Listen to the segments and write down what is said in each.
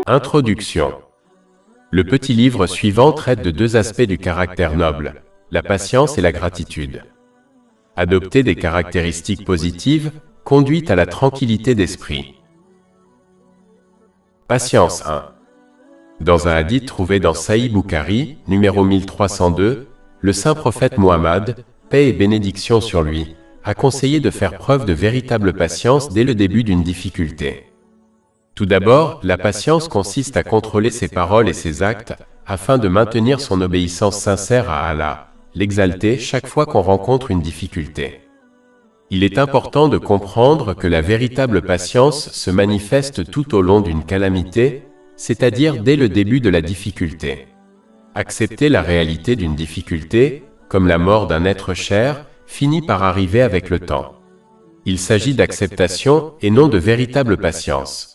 Introduction. Le petit livre suivant traite de deux aspects du caractère noble, la patience et la gratitude. Adopter des caractéristiques positives conduit à la tranquillité d'esprit. Patience 1. Dans un hadith trouvé dans Sahih Bukhari, numéro 1302, le saint prophète Muhammad, paix et bénédiction sur lui, a conseillé de faire preuve de véritable patience dès le début d'une difficulté. Tout d'abord, la patience consiste à contrôler ses paroles et ses actes, afin de maintenir son obéissance sincère à Allah, l'exalté chaque fois qu'on rencontre une difficulté. Il est important de comprendre que la véritable patience se manifeste tout au long d'une calamité, c'est-à-dire dès le début de la difficulté. Accepter la réalité d'une difficulté, comme la mort d'un être cher, finit par arriver avec le temps. Il s'agit d'acceptation et non de véritable patience.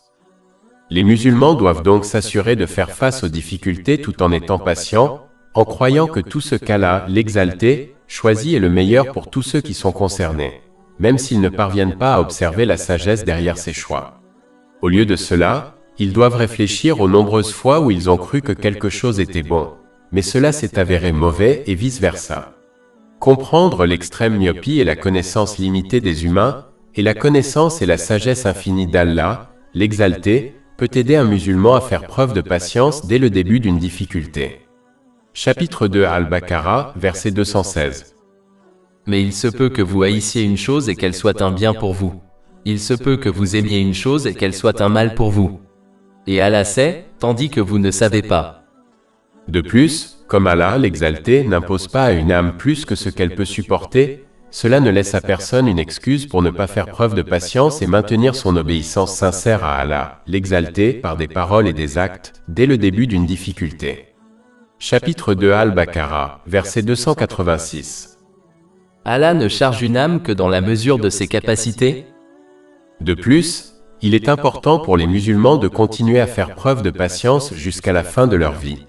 Les musulmans doivent donc s'assurer de faire face aux difficultés tout en étant patients, en croyant que tout ce qu'Allah, l'exalté, choisit est le meilleur pour tous ceux qui sont concernés, même s'ils ne parviennent pas à observer la sagesse derrière ces choix. Au lieu de cela, ils doivent réfléchir aux nombreuses fois où ils ont cru que quelque chose était bon, mais cela s'est avéré mauvais et vice-versa. Comprendre l'extrême myopie et la connaissance limitée des humains, et la connaissance et la sagesse infinie d'Allah, l'exalté, peut aider un musulman à faire preuve de patience dès le début d'une difficulté. Chapitre 2 Al-Baqarah, verset 216. Mais il se peut que vous haïssiez une chose et qu'elle soit un bien pour vous. Il se peut que vous aimiez une chose et qu'elle soit un mal pour vous. Et Allah sait, tandis que vous ne savez pas. De plus, comme Allah, l'exalté, n'impose pas à une âme plus que ce qu'elle peut supporter, cela ne laisse à personne une excuse pour ne pas faire preuve de patience et maintenir son obéissance sincère à Allah, l'exalté, par des paroles et des actes, dès le début d'une difficulté. Chapitre 2 Al-Baqarah, verset 286. Allah ne charge une âme que dans la mesure de ses capacités. De plus, il est important pour les musulmans de continuer à faire preuve de patience jusqu'à la fin de leur vie.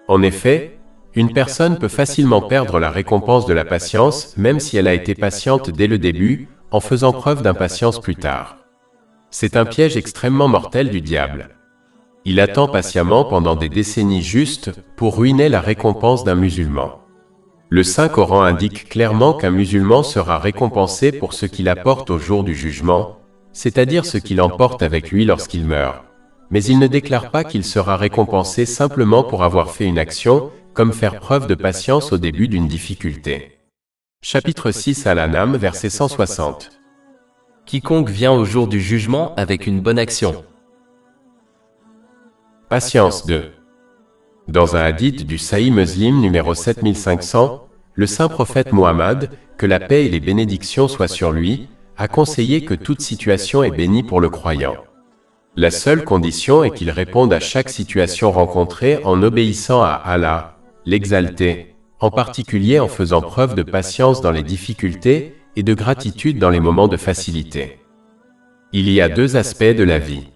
En effet, une personne peut facilement perdre la récompense de la patience, même si elle a été patiente dès le début, en faisant preuve d'impatience plus tard. C'est un piège extrêmement mortel du diable. Il attend patiemment pendant des décennies juste pour ruiner la récompense d'un musulman. Le Saint-Coran indique clairement qu'un musulman sera récompensé pour ce qu'il apporte au jour du jugement, c'est-à-dire ce qu'il emporte avec lui lorsqu'il meurt. Mais il ne déclare pas qu'il sera récompensé simplement pour avoir fait une action, comme faire preuve de patience au début d'une difficulté. Chapitre 6 Al-An'am, verset 160. Quiconque vient au jour du jugement avec une bonne action. Patience 2. Dans un hadith du Sahih Muslim numéro 7500, le saint prophète Muhammad, que la paix et les bénédictions soient sur lui, a conseillé que toute situation est bénie pour le croyant. La seule condition est qu'il réponde à chaque situation rencontrée en obéissant à Allah, l'exalté, en particulier en faisant preuve de patience dans les difficultés et de gratitude dans les moments de facilité. Il y a deux aspects de la vie.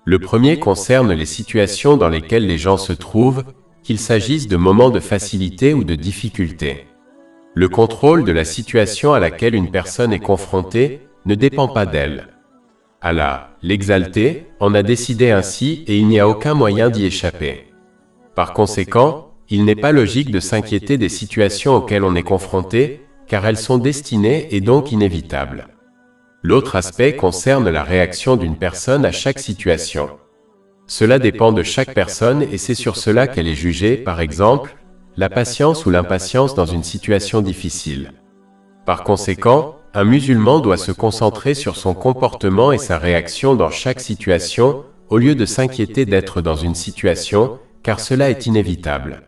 Le premier concerne les situations dans lesquelles les gens se trouvent, qu'il s'agisse de moments de facilité ou de difficulté. Le contrôle de la situation à laquelle une personne est confrontée ne dépend pas d'elle. Allah, l'exalté, en a décidé ainsi et il n'y a aucun moyen d'y échapper. Par conséquent, il n'est pas logique de s'inquiéter des situations auxquelles on est confronté, car elles sont destinées et donc inévitables. L'autre aspect concerne la réaction d'une personne à chaque situation. Cela dépend de chaque personne et c'est sur cela qu'elle est jugée, par exemple, la patience ou l'impatience dans une situation difficile. Par conséquent, un musulman doit se concentrer sur son comportement et sa réaction dans chaque situation, au lieu de s'inquiéter d'être dans une situation, car cela est inévitable.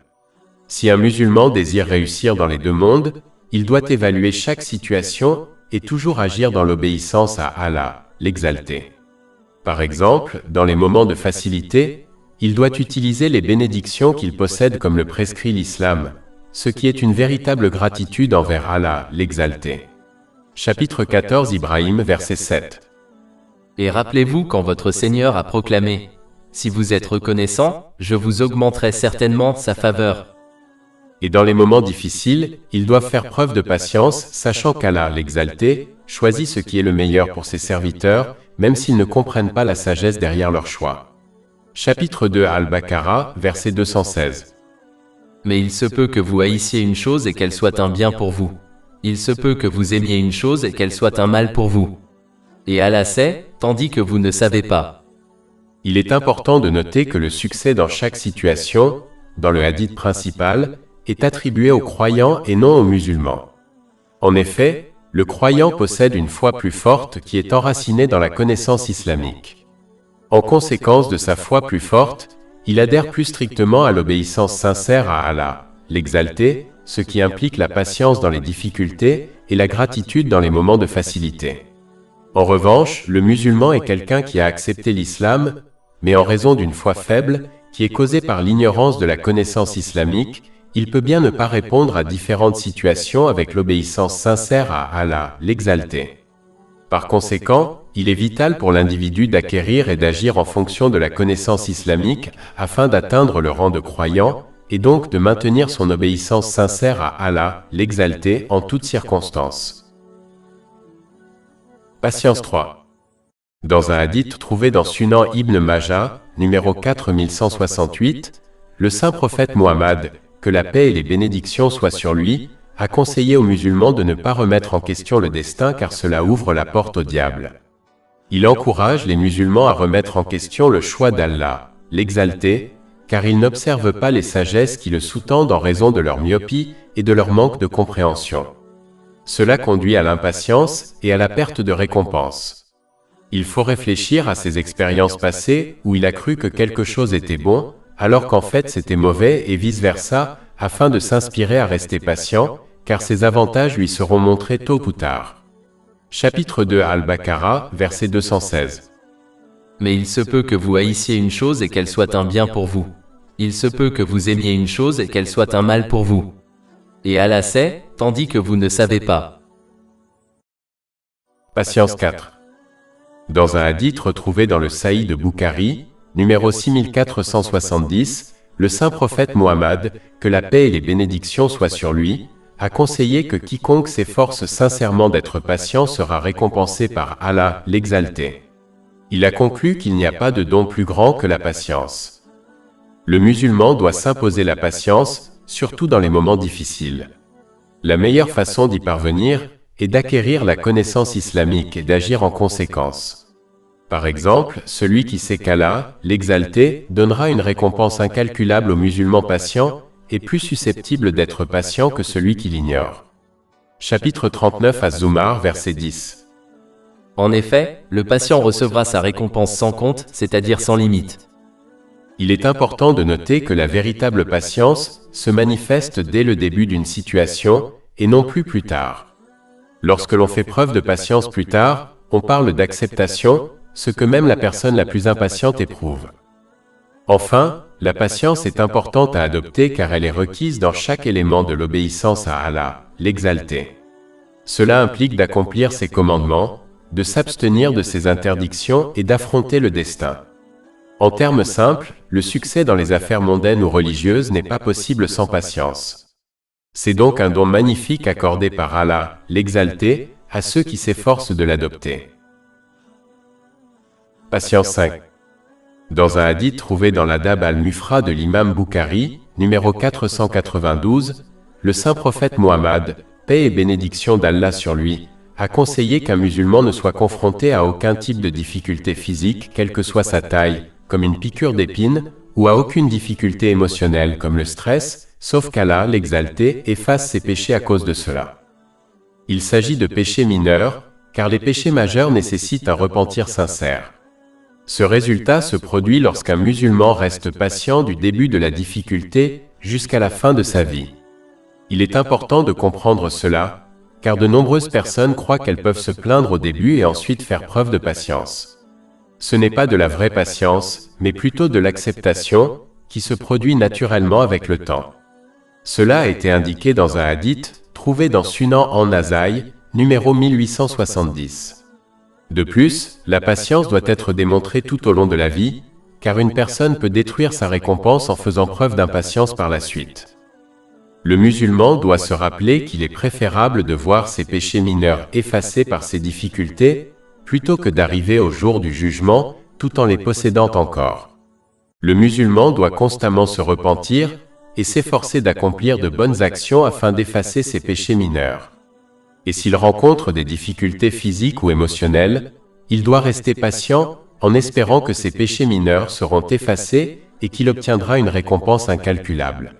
Si un musulman désire réussir dans les deux mondes, il doit évaluer chaque situation et toujours agir dans l'obéissance à Allah, l'exalté. Par exemple, dans les moments de facilité, il doit utiliser les bénédictions qu'il possède comme le prescrit l'islam, ce qui est une véritable gratitude envers Allah, l'exalté. Chapitre 14 Ibrahim, verset 7. Et rappelez-vous quand votre Seigneur a proclamé « Si vous êtes reconnaissant, je vous augmenterai certainement sa faveur. » Et dans les moments difficiles, ils doivent faire preuve de patience, sachant qu'Allah, l'exalté, choisit ce qui est le meilleur pour ses serviteurs, même s'ils ne comprennent pas la sagesse derrière leur choix. Chapitre 2 Al-Baqarah, verset 216. Mais il se peut que vous haïssiez une chose et qu'elle soit un bien pour vous. Il se peut que vous aimiez une chose et qu'elle soit un mal pour vous. Et Allah sait, tandis que vous ne savez pas. Il est important de noter que le succès dans chaque situation, dans le hadith principal, est attribué aux croyants et non aux musulmans. En effet, le croyant possède une foi plus forte qui est enracinée dans la connaissance islamique. En conséquence de sa foi plus forte, il adhère plus strictement à l'obéissance sincère à Allah, l'exalté, ce qui implique la patience dans les difficultés et la gratitude dans les moments de facilité. En revanche, le musulman est quelqu'un qui a accepté l'islam, mais en raison d'une foi faible, qui est causée par l'ignorance de la connaissance islamique, il peut bien ne pas répondre à différentes situations avec l'obéissance sincère à Allah, l'exalté. Par conséquent, il est vital pour l'individu d'acquérir et d'agir en fonction de la connaissance islamique afin d'atteindre le rang de croyant et donc de maintenir son obéissance sincère à Allah, l'exalté, en toutes circonstances. Patience 3. Dans un hadith trouvé dans Sunan Ibn Majah, numéro 4168, le saint prophète Muhammad, que la paix et les bénédictions soient sur lui, a conseillé aux musulmans de ne pas remettre en question le destin car cela ouvre la porte au diable. Il encourage les musulmans à remettre en question le choix d'Allah, l'exalté, car ils n'observent pas les sagesses qui le sous-tendent en raison de leur myopie et de leur manque de compréhension. Cela conduit à l'impatience et à la perte de récompense. Il faut réfléchir à ses expériences passées où il a cru que quelque chose était bon, alors qu'en fait c'était mauvais et vice-versa, afin de s'inspirer à rester patient, car ses avantages lui seront montrés tôt ou tard. Chapitre 2 Al-Baqarah, verset 216. Mais il se peut que vous haïssiez une chose et qu'elle soit un bien pour vous. Il se peut que vous aimiez une chose et qu'elle soit un mal pour vous. Et Allah sait, tandis que vous ne savez pas. Patience 4. Dans un hadith retrouvé dans le Sahih de Bukhari, numéro 6470, le saint prophète Muhammad, que la paix et les bénédictions soient sur lui, a conseillé que quiconque s'efforce sincèrement d'être patient sera récompensé par Allah, l'exalté. Il a conclu qu'il n'y a pas de don plus grand que la patience. Le musulman doit s'imposer la patience, surtout dans les moments difficiles. La meilleure façon d'y parvenir est d'acquérir la connaissance islamique et d'agir en conséquence. Par exemple, celui qui sait qu'Allah, l'exalté, donnera une récompense incalculable aux musulmans patients est plus susceptible d'être patient que celui qui l'ignore. Chapitre 39 Az-Zumar, verset 10. En effet, le patient recevra sa récompense sans compte, c'est-à-dire sans limite. Il est important de noter que la véritable patience se manifeste dès le début d'une situation et non plus tard. Lorsque l'on fait preuve de patience plus tard, on parle d'acceptation, ce que même la personne la plus impatiente éprouve. Enfin, la patience est importante à adopter car elle est requise dans chaque élément de l'obéissance à Allah, l'exalté. Cela implique d'accomplir ses commandements, de s'abstenir de ses interdictions et d'affronter le destin. En termes simples, le succès dans les affaires mondaines ou religieuses n'est pas possible sans patience. C'est donc un don magnifique accordé par Allah, l'exalté, à ceux qui s'efforcent de l'adopter. Patience 5. Dans un hadith trouvé dans l'Adab al-Mufra de l'imam Bukhari, numéro 492, le saint prophète Muhammad, paix et bénédiction d'Allah sur lui, a conseillé qu'un musulman ne soit confronté à aucun type de difficulté physique, quelle que soit sa taille, comme une piqûre d'épine, ou à aucune difficulté émotionnelle comme le stress, sauf qu'Allah, l'exalté, efface ses péchés à cause de cela. Il s'agit de péchés mineurs, car les péchés majeurs nécessitent un repentir sincère. Ce résultat se produit lorsqu'un musulman reste patient du début de la difficulté jusqu'à la fin de sa vie. Il est important de comprendre cela, car de nombreuses personnes croient qu'elles peuvent se plaindre au début et ensuite faire preuve de patience. Ce n'est pas de la vraie patience, mais plutôt de l'acceptation, qui se produit naturellement avec le temps. Cela a été indiqué dans un hadith, trouvé dans Sunan an-Nasaï, numéro 1870. De plus, la patience doit être démontrée tout au long de la vie, car une personne peut détruire sa récompense en faisant preuve d'impatience par la suite. Le musulman doit se rappeler qu'il est préférable de voir ses péchés mineurs effacés par ses difficultés, plutôt que d'arriver au jour du jugement, tout en les possédant encore. Le musulman doit constamment se repentir et s'efforcer d'accomplir de bonnes actions afin d'effacer ses péchés mineurs. Et s'il rencontre des difficultés physiques ou émotionnelles, il doit rester patient en espérant que ses péchés mineurs seront effacés et qu'il obtiendra une récompense incalculable.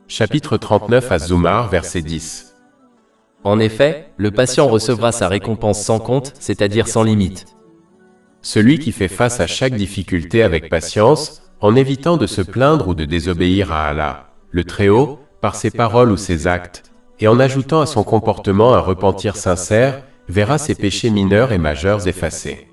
Chapitre 39 Az-Zumar, verset 10. En effet, le patient recevra sa récompense sans compte, c'est-à-dire sans limite. Celui qui fait face à chaque difficulté avec patience, en évitant de se plaindre ou de désobéir à Allah, le Très-Haut, par ses paroles ou ses actes, et en ajoutant à son comportement un repentir sincère, verra ses péchés mineurs et majeurs effacés.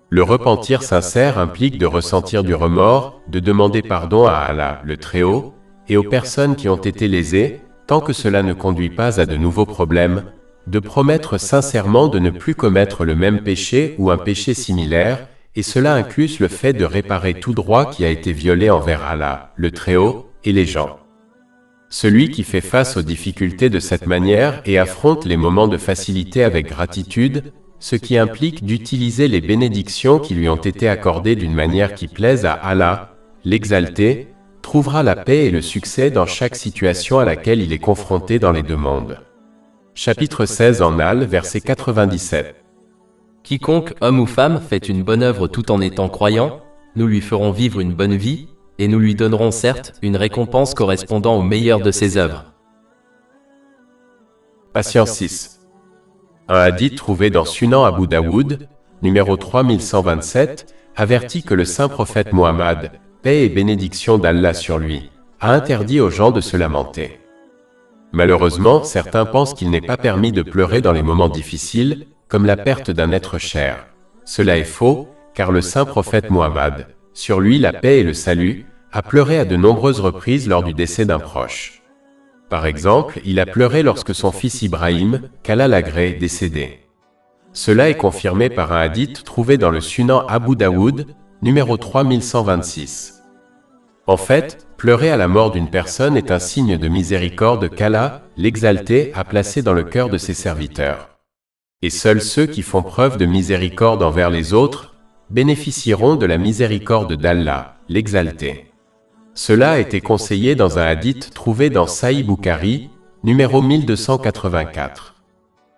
Le repentir sincère implique de ressentir du remords, de demander pardon à Allah, le Très-Haut, et aux personnes qui ont été lésées, tant que cela ne conduit pas à de nouveaux problèmes, de promettre sincèrement de ne plus commettre le même péché ou un péché similaire, et cela inclut le fait de réparer tout droit qui a été violé envers Allah, le Très-Haut, et les gens. Celui qui fait face aux difficultés de cette manière et affronte les moments de facilité avec gratitude, ce qui implique d'utiliser les bénédictions qui lui ont été accordées d'une manière qui plaise à Allah, l'exalté, trouvera la paix et le succès dans chaque situation à laquelle il est confronté dans les deux mondes. Chapitre 16 An-Nahl, verset 97. Quiconque, homme ou femme, fait une bonne œuvre tout en étant croyant, nous lui ferons vivre une bonne vie, et nous lui donnerons certes une récompense correspondant au meilleur de ses œuvres. Patience 6. Un hadith trouvé dans Sunan Abu Daoud, numéro 3127, avertit que le saint prophète Muhammad, paix et bénédiction d'Allah sur lui, a interdit aux gens de se lamenter. Malheureusement, certains pensent qu'il n'est pas permis de pleurer dans les moments difficiles, comme la perte d'un être cher. Cela est faux, car le saint prophète Muhammad, sur lui la paix et le salut, a pleuré à de nombreuses reprises lors du décès d'un proche. Par exemple, il a pleuré lorsque son fils Ibrahim, qu'Allah l'agrée, est décédé. Cela est confirmé par un hadith trouvé dans le Sunan Abu Daoud, numéro 3126. En fait, pleurer à la mort d'une personne est un signe de miséricorde qu'Allah, l'exalté, a placé dans le cœur de ses serviteurs. Et seuls ceux qui font preuve de miséricorde envers les autres bénéficieront de la miséricorde d'Allah, l'exalté. Cela a été conseillé dans un hadith trouvé dans Sahih Bukhari, numéro 1284.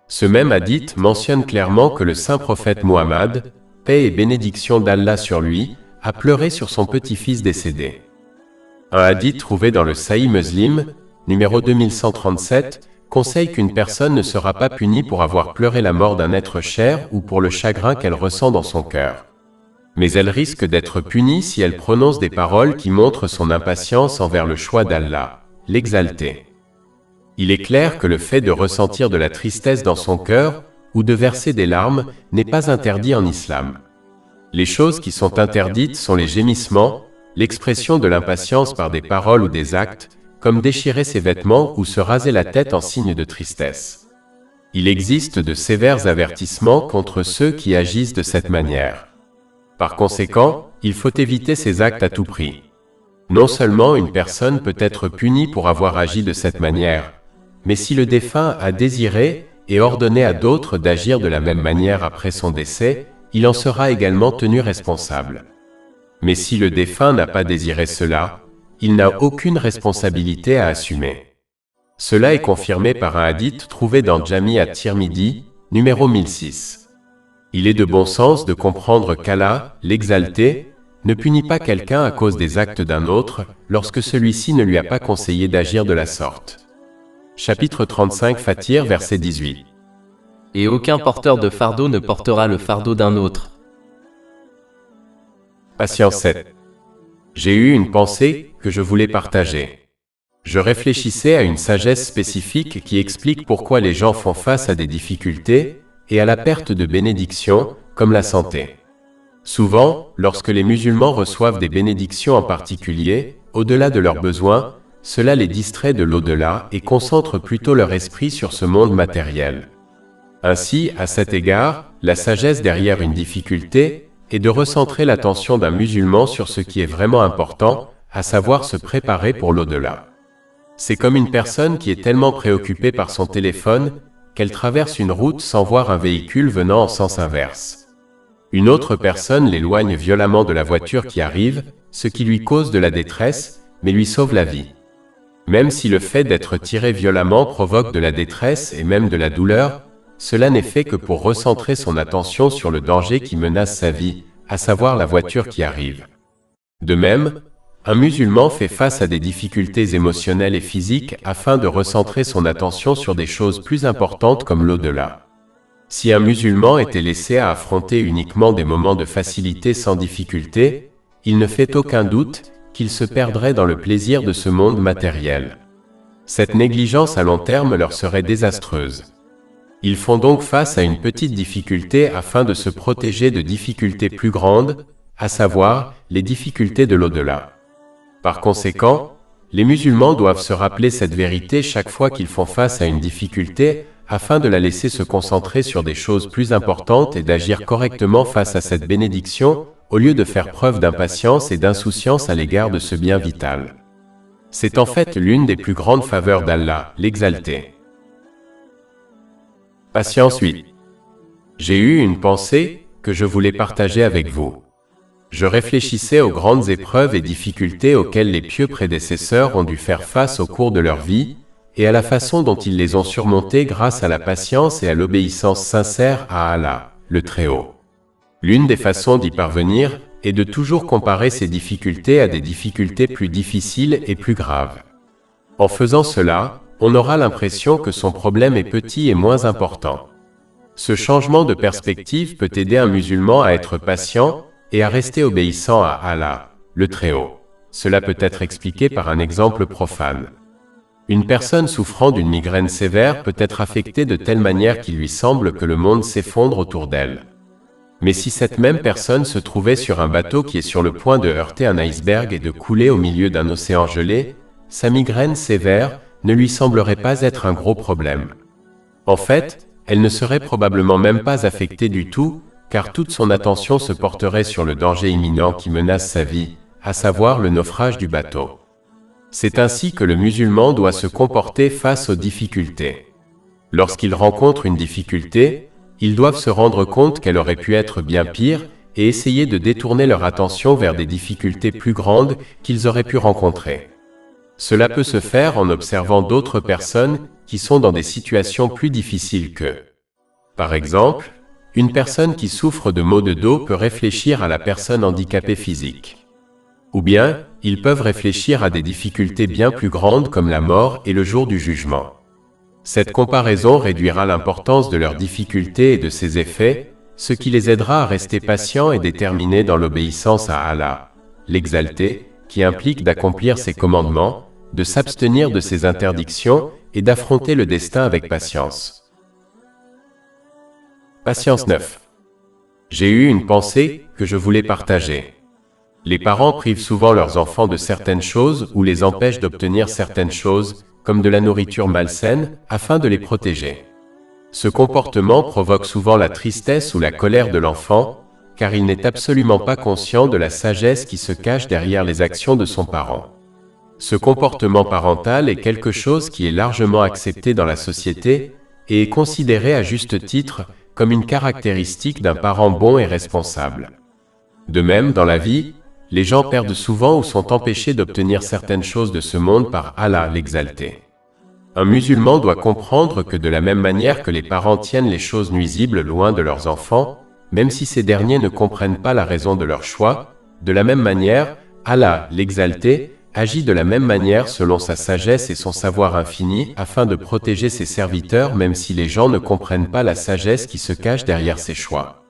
Ce même hadith mentionne clairement que le saint prophète Muhammad, paix et bénédiction d'Allah sur lui, a pleuré sur son petit-fils décédé. Un hadith trouvé dans le Sahih Muslim, numéro 2137, conseille qu'une personne ne sera pas punie pour avoir pleuré la mort d'un être cher ou pour le chagrin qu'elle ressent dans son cœur. Mais elle risque d'être punie si elle prononce des paroles qui montrent son impatience envers le choix d'Allah, l'exalté. Il est clair que le fait de ressentir de la tristesse dans son cœur ou de verser des larmes n'est pas interdit en islam. Les choses qui sont interdites sont les gémissements, l'expression de l'impatience par des paroles ou des actes, comme déchirer ses vêtements ou se raser la tête en signe de tristesse. Il existe de sévères avertissements contre ceux qui agissent de cette manière. Par conséquent, il faut éviter ces actes à tout prix. Non seulement une personne peut être punie pour avoir agi de cette manière, mais si le défunt a désiré et ordonné à d'autres d'agir de la même manière après son décès, il en sera également tenu responsable. Mais si le défunt n'a pas désiré cela, il n'a aucune responsabilité à assumer. Cela est confirmé par un hadith trouvé dans Jami at-Tirmidhi, numéro 1006. Il est de bon sens de comprendre qu'Allah, l'exalté, ne punit pas quelqu'un à cause des actes d'un autre, lorsque celui-ci ne lui a pas conseillé d'agir de la sorte. Chapitre 35 Fatir, verset 18. Et aucun porteur de fardeau ne portera le fardeau d'un autre. Patience 7. J'ai eu une pensée que je voulais partager. Je réfléchissais à une sagesse spécifique qui explique pourquoi les gens font face à des difficultés et à la perte de bénédictions, comme la santé. Souvent, lorsque les musulmans reçoivent des bénédictions en particulier, au-delà de leurs besoins, cela les distrait de l'au-delà et concentre plutôt leur esprit sur ce monde matériel. Ainsi, à cet égard, la sagesse derrière une difficulté est de recentrer l'attention d'un musulman sur ce qui est vraiment important, à savoir se préparer pour l'au-delà. C'est comme une personne qui est tellement préoccupée par son téléphone qu'elle traverse une route sans voir un véhicule venant en sens inverse. Une autre personne l'éloigne violemment de la voiture qui arrive, ce qui lui cause de la détresse, mais lui sauve la vie. Même si le fait d'être tiré violemment provoque de la détresse et même de la douleur, cela n'est fait que pour recentrer son attention sur le danger qui menace sa vie, à savoir la voiture qui arrive. De même, un musulman fait face à des difficultés émotionnelles et physiques afin de recentrer son attention sur des choses plus importantes comme l'au-delà. Si un musulman était laissé à affronter uniquement des moments de facilité sans difficulté, il ne fait aucun doute qu'il se perdrait dans le plaisir de ce monde matériel. Cette négligence à long terme leur serait désastreuse. Ils font donc face à une petite difficulté afin de se protéger de difficultés plus grandes, à savoir les difficultés de l'au-delà. Par conséquent, les musulmans doivent se rappeler cette vérité chaque fois qu'ils font face à une difficulté, afin de la laisser se concentrer sur des choses plus importantes et d'agir correctement face à cette bénédiction, au lieu de faire preuve d'impatience et d'insouciance à l'égard de ce bien vital. C'est en fait l'une des plus grandes faveurs d'Allah, l'Exalté. Patience 8. J'ai eu une pensée que je voulais partager avec vous. Je réfléchissais aux grandes épreuves et difficultés auxquelles les pieux prédécesseurs ont dû faire face au cours de leur vie, et à la façon dont ils les ont surmontées grâce à la patience et à l'obéissance sincère à Allah, le Très-Haut. L'une des façons d'y parvenir est de toujours comparer ces difficultés à des difficultés plus difficiles et plus graves. En faisant cela, on aura l'impression que son problème est petit et moins important. Ce changement de perspective peut aider un musulman à être patient et à rester obéissant à Allah, le Très-Haut. Cela peut être expliqué par un exemple profane. Une personne souffrant d'une migraine sévère peut être affectée de telle manière qu'il lui semble que le monde s'effondre autour d'elle. Mais si cette même personne se trouvait sur un bateau qui est sur le point de heurter un iceberg et de couler au milieu d'un océan gelé, sa migraine sévère ne lui semblerait pas être un gros problème. En fait, elle ne serait probablement même pas affectée du tout, car toute son attention se porterait sur le danger imminent qui menace sa vie, à savoir le naufrage du bateau. C'est ainsi que le musulman doit se comporter face aux difficultés. Lorsqu'ils rencontrent une difficulté, ils doivent se rendre compte qu'elle aurait pu être bien pire et essayer de détourner leur attention vers des difficultés plus grandes qu'ils auraient pu rencontrer. Cela peut se faire en observant d'autres personnes qui sont dans des situations plus difficiles qu'eux. Par exemple, une personne qui souffre de maux de dos peut réfléchir à la personne handicapée physique. Ou bien, ils peuvent réfléchir à des difficultés bien plus grandes comme la mort et le jour du jugement. Cette comparaison réduira l'importance de leurs difficultés et de ses effets, ce qui les aidera à rester patients et déterminés dans l'obéissance à Allah, l'Exalté, qui implique d'accomplir ses commandements, de s'abstenir de ses interdictions et d'affronter le destin avec patience. Patience 9. J'ai eu une pensée que je voulais partager. Les parents privent souvent leurs enfants de certaines choses ou les empêchent d'obtenir certaines choses, comme de la nourriture malsaine, afin de les protéger. Ce comportement provoque souvent la tristesse ou la colère de l'enfant, car il n'est absolument pas conscient de la sagesse qui se cache derrière les actions de son parent. Ce comportement parental est quelque chose qui est largement accepté dans la société et est considéré à juste titre comme une caractéristique d'un parent bon et responsable. De même, dans la vie, les gens perdent souvent ou sont empêchés d'obtenir certaines choses de ce monde par Allah l'Exalté. Un musulman doit comprendre que de la même manière que les parents tiennent les choses nuisibles loin de leurs enfants, même si ces derniers ne comprennent pas la raison de leur choix, de la même manière, Allah l'Exalté agit de la même manière selon sa sagesse et son savoir infini afin de protéger ses serviteurs même si les gens ne comprennent pas la sagesse qui se cache derrière ses choix.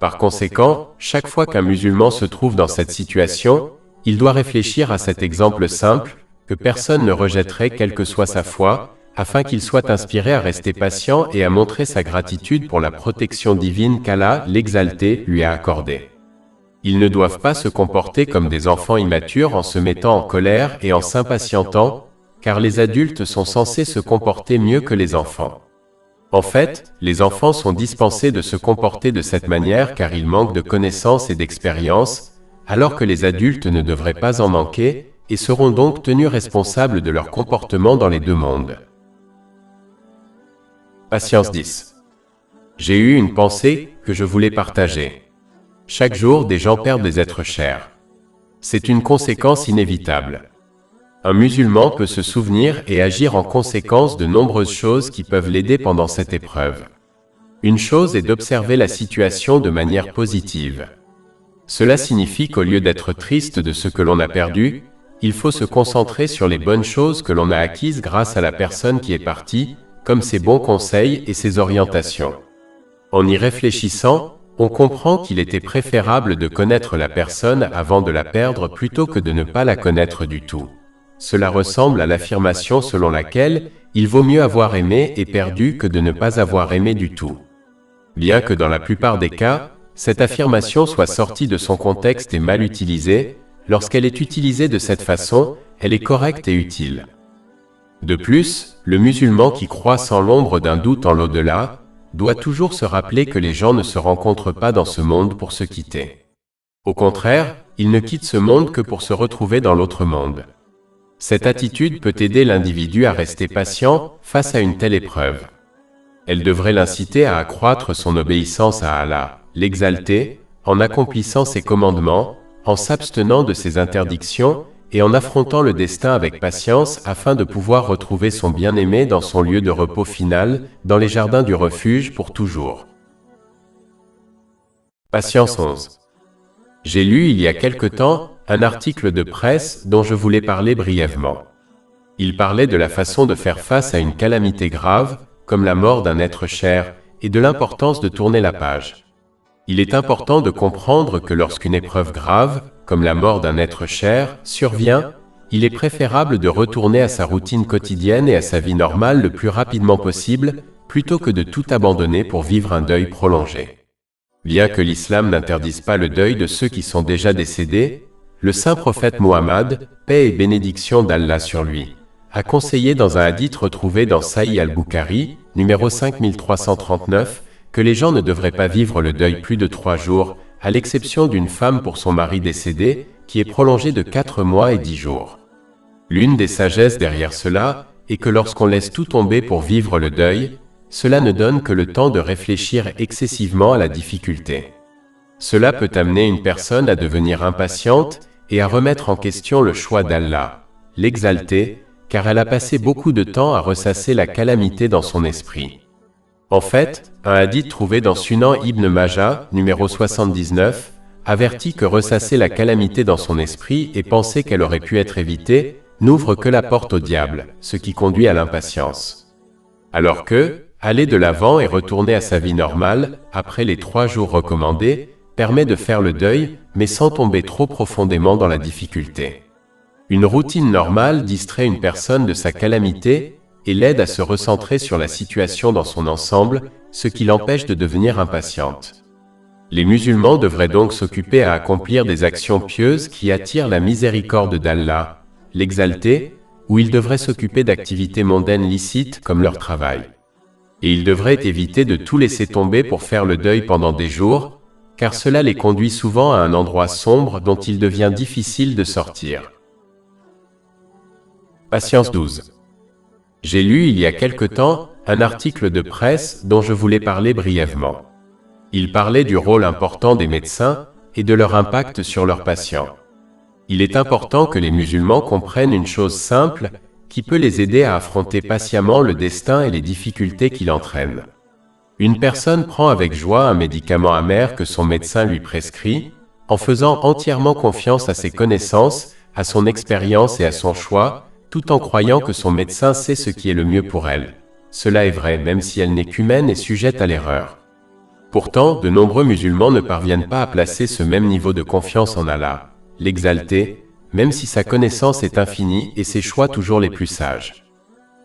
Par conséquent, chaque fois qu'un musulman se trouve dans cette situation, il doit réfléchir à cet exemple simple, que personne ne rejetterait quelle que soit sa foi, afin qu'il soit inspiré à rester patient et à montrer sa gratitude pour la protection divine qu'Allah, l'Exalté, lui a accordée. Ils ne doivent pas se comporter comme des enfants immatures en se mettant en colère et en s'impatientant, car les adultes sont censés se comporter mieux que les enfants. En fait, les enfants sont dispensés de se comporter de cette manière car ils manquent de connaissances et d'expérience, alors que les adultes ne devraient pas en manquer, et seront donc tenus responsables de leur comportement dans les deux mondes. Patience 10. J'ai eu une pensée que je voulais partager. Chaque jour, des gens perdent des êtres chers. C'est une conséquence inévitable. Un musulman peut se souvenir et agir en conséquence de nombreuses choses qui peuvent l'aider pendant cette épreuve. Une chose est d'observer la situation de manière positive. Cela signifie qu'au lieu d'être triste de ce que l'on a perdu, il faut se concentrer sur les bonnes choses que l'on a acquises grâce à la personne qui est partie, comme ses bons conseils et ses orientations. En y réfléchissant, on comprend qu'il était préférable de connaître la personne avant de la perdre plutôt que de ne pas la connaître du tout. Cela ressemble à l'affirmation selon laquelle il vaut mieux avoir aimé et perdu que de ne pas avoir aimé du tout. Bien que dans la plupart des cas, cette affirmation soit sortie de son contexte et mal utilisée, lorsqu'elle est utilisée de cette façon, elle est correcte et utile. De plus, le musulman qui croit sans l'ombre d'un doute en l'au-delà, doit toujours se rappeler que les gens ne se rencontrent pas dans ce monde pour se quitter. Au contraire, ils ne quittent ce monde que pour se retrouver dans l'autre monde. Cette attitude peut aider l'individu à rester patient face à une telle épreuve. Elle devrait l'inciter à accroître son obéissance à Allah, l'exalter, en accomplissant ses commandements, en s'abstenant de ses interdictions et en affrontant le destin avec patience afin de pouvoir retrouver son bien-aimé dans son lieu de repos final, dans les jardins du refuge pour toujours. Patience 11. J'ai lu il y a quelque temps un article de presse dont je voulais parler brièvement. Il parlait de la façon de faire face à une calamité grave, comme la mort d'un être cher, et de l'importance de tourner la page. Il est important de comprendre que lorsqu'une épreuve grave, comme la mort d'un être cher, survient, il est préférable de retourner à sa routine quotidienne et à sa vie normale le plus rapidement possible, plutôt que de tout abandonner pour vivre un deuil prolongé. Bien que l'islam n'interdise pas le deuil de ceux qui sont déjà décédés, le saint prophète Mohammed, paix et bénédiction d'Allah sur lui, a conseillé dans un hadith retrouvé dans Sahih al-Bukhari, numéro 5339, que les gens ne devraient pas vivre le deuil plus de 3 jours, à l'exception d'une femme pour son mari décédé, qui est prolongé de 4 mois et 10 jours. L'une des sagesses derrière cela est que lorsqu'on laisse tout tomber pour vivre le deuil, cela ne donne que le temps de réfléchir excessivement à la difficulté. Cela peut amener une personne à devenir impatiente et à remettre en question le choix d'Allah, l'exalter, car elle a passé beaucoup de temps à ressasser la calamité dans son esprit. En fait, un hadith trouvé dans Sunan Ibn Majah, numéro 79, avertit que ressasser la calamité dans son esprit et penser qu'elle aurait pu être évitée, n'ouvre que la porte au diable, ce qui conduit à l'impatience. Alors que, aller de l'avant et retourner à sa vie normale, après les 3 jours recommandés, permet de faire le deuil, mais sans tomber trop profondément dans la difficulté. Une routine normale distrait une personne de sa calamité, et l'aide à se recentrer sur la situation dans son ensemble, ce qui l'empêche de devenir impatiente. Les musulmans devraient donc s'occuper à accomplir des actions pieuses qui attirent la miséricorde d'Allah, l'exalter, ou ils devraient s'occuper d'activités mondaines licites comme leur travail. Et ils devraient éviter de tout laisser tomber pour faire le deuil pendant des jours, car cela les conduit souvent à un endroit sombre dont il devient difficile de sortir. Patience 12. J'ai lu il y a quelque temps un article de presse dont je voulais parler brièvement. Il parlait du rôle important des médecins et de leur impact sur leurs patients. Il est important que les musulmans comprennent une chose simple qui peut les aider à affronter patiemment le destin et les difficultés qu'il entraîne. Une personne prend avec joie un médicament amer que son médecin lui prescrit, en faisant entièrement confiance à ses connaissances, à son expérience et à son choix, tout en croyant que son médecin sait ce qui est le mieux pour elle. Cela est vrai même si elle n'est qu'humaine et sujette à l'erreur. Pourtant, de nombreux musulmans ne parviennent pas à placer ce même niveau de confiance en Allah, l'exalter, même si sa connaissance est infinie et ses choix toujours les plus sages.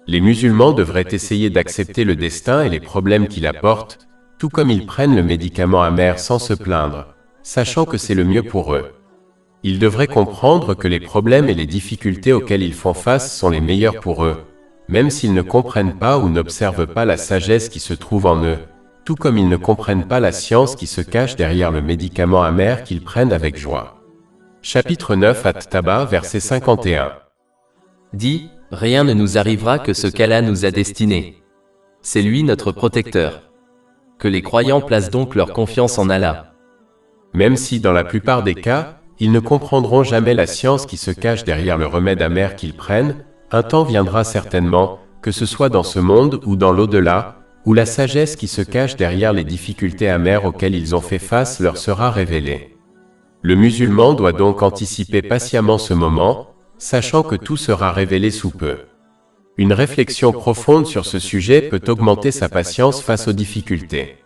Les musulmans devraient essayer d'accepter le destin et les problèmes qu'il apporte, tout comme ils prennent le médicament amer sans se plaindre, sachant que c'est le mieux pour eux. Ils devraient comprendre que les problèmes et les difficultés auxquels ils font face sont les meilleurs pour eux, même s'ils ne comprennent pas ou n'observent pas la sagesse qui se trouve en eux, tout comme ils ne comprennent pas la science qui se cache derrière le médicament amer qu'ils prennent avec joie. Chapitre 9 At-Taba, verset 51. Dis, rien ne nous arrivera que ce qu'Allah nous a destiné. C'est lui notre protecteur. Que les croyants placent donc leur confiance en Allah. Même si, dans la plupart des cas, ils ne comprendront jamais la science qui se cache derrière le remède amer qu'ils prennent, un temps viendra certainement, que ce soit dans ce monde ou dans l'au-delà, où la sagesse qui se cache derrière les difficultés amères auxquelles ils ont fait face leur sera révélée. Le musulman doit donc anticiper patiemment ce moment, sachant que tout sera révélé sous peu. Une réflexion profonde sur ce sujet peut augmenter sa patience face aux difficultés.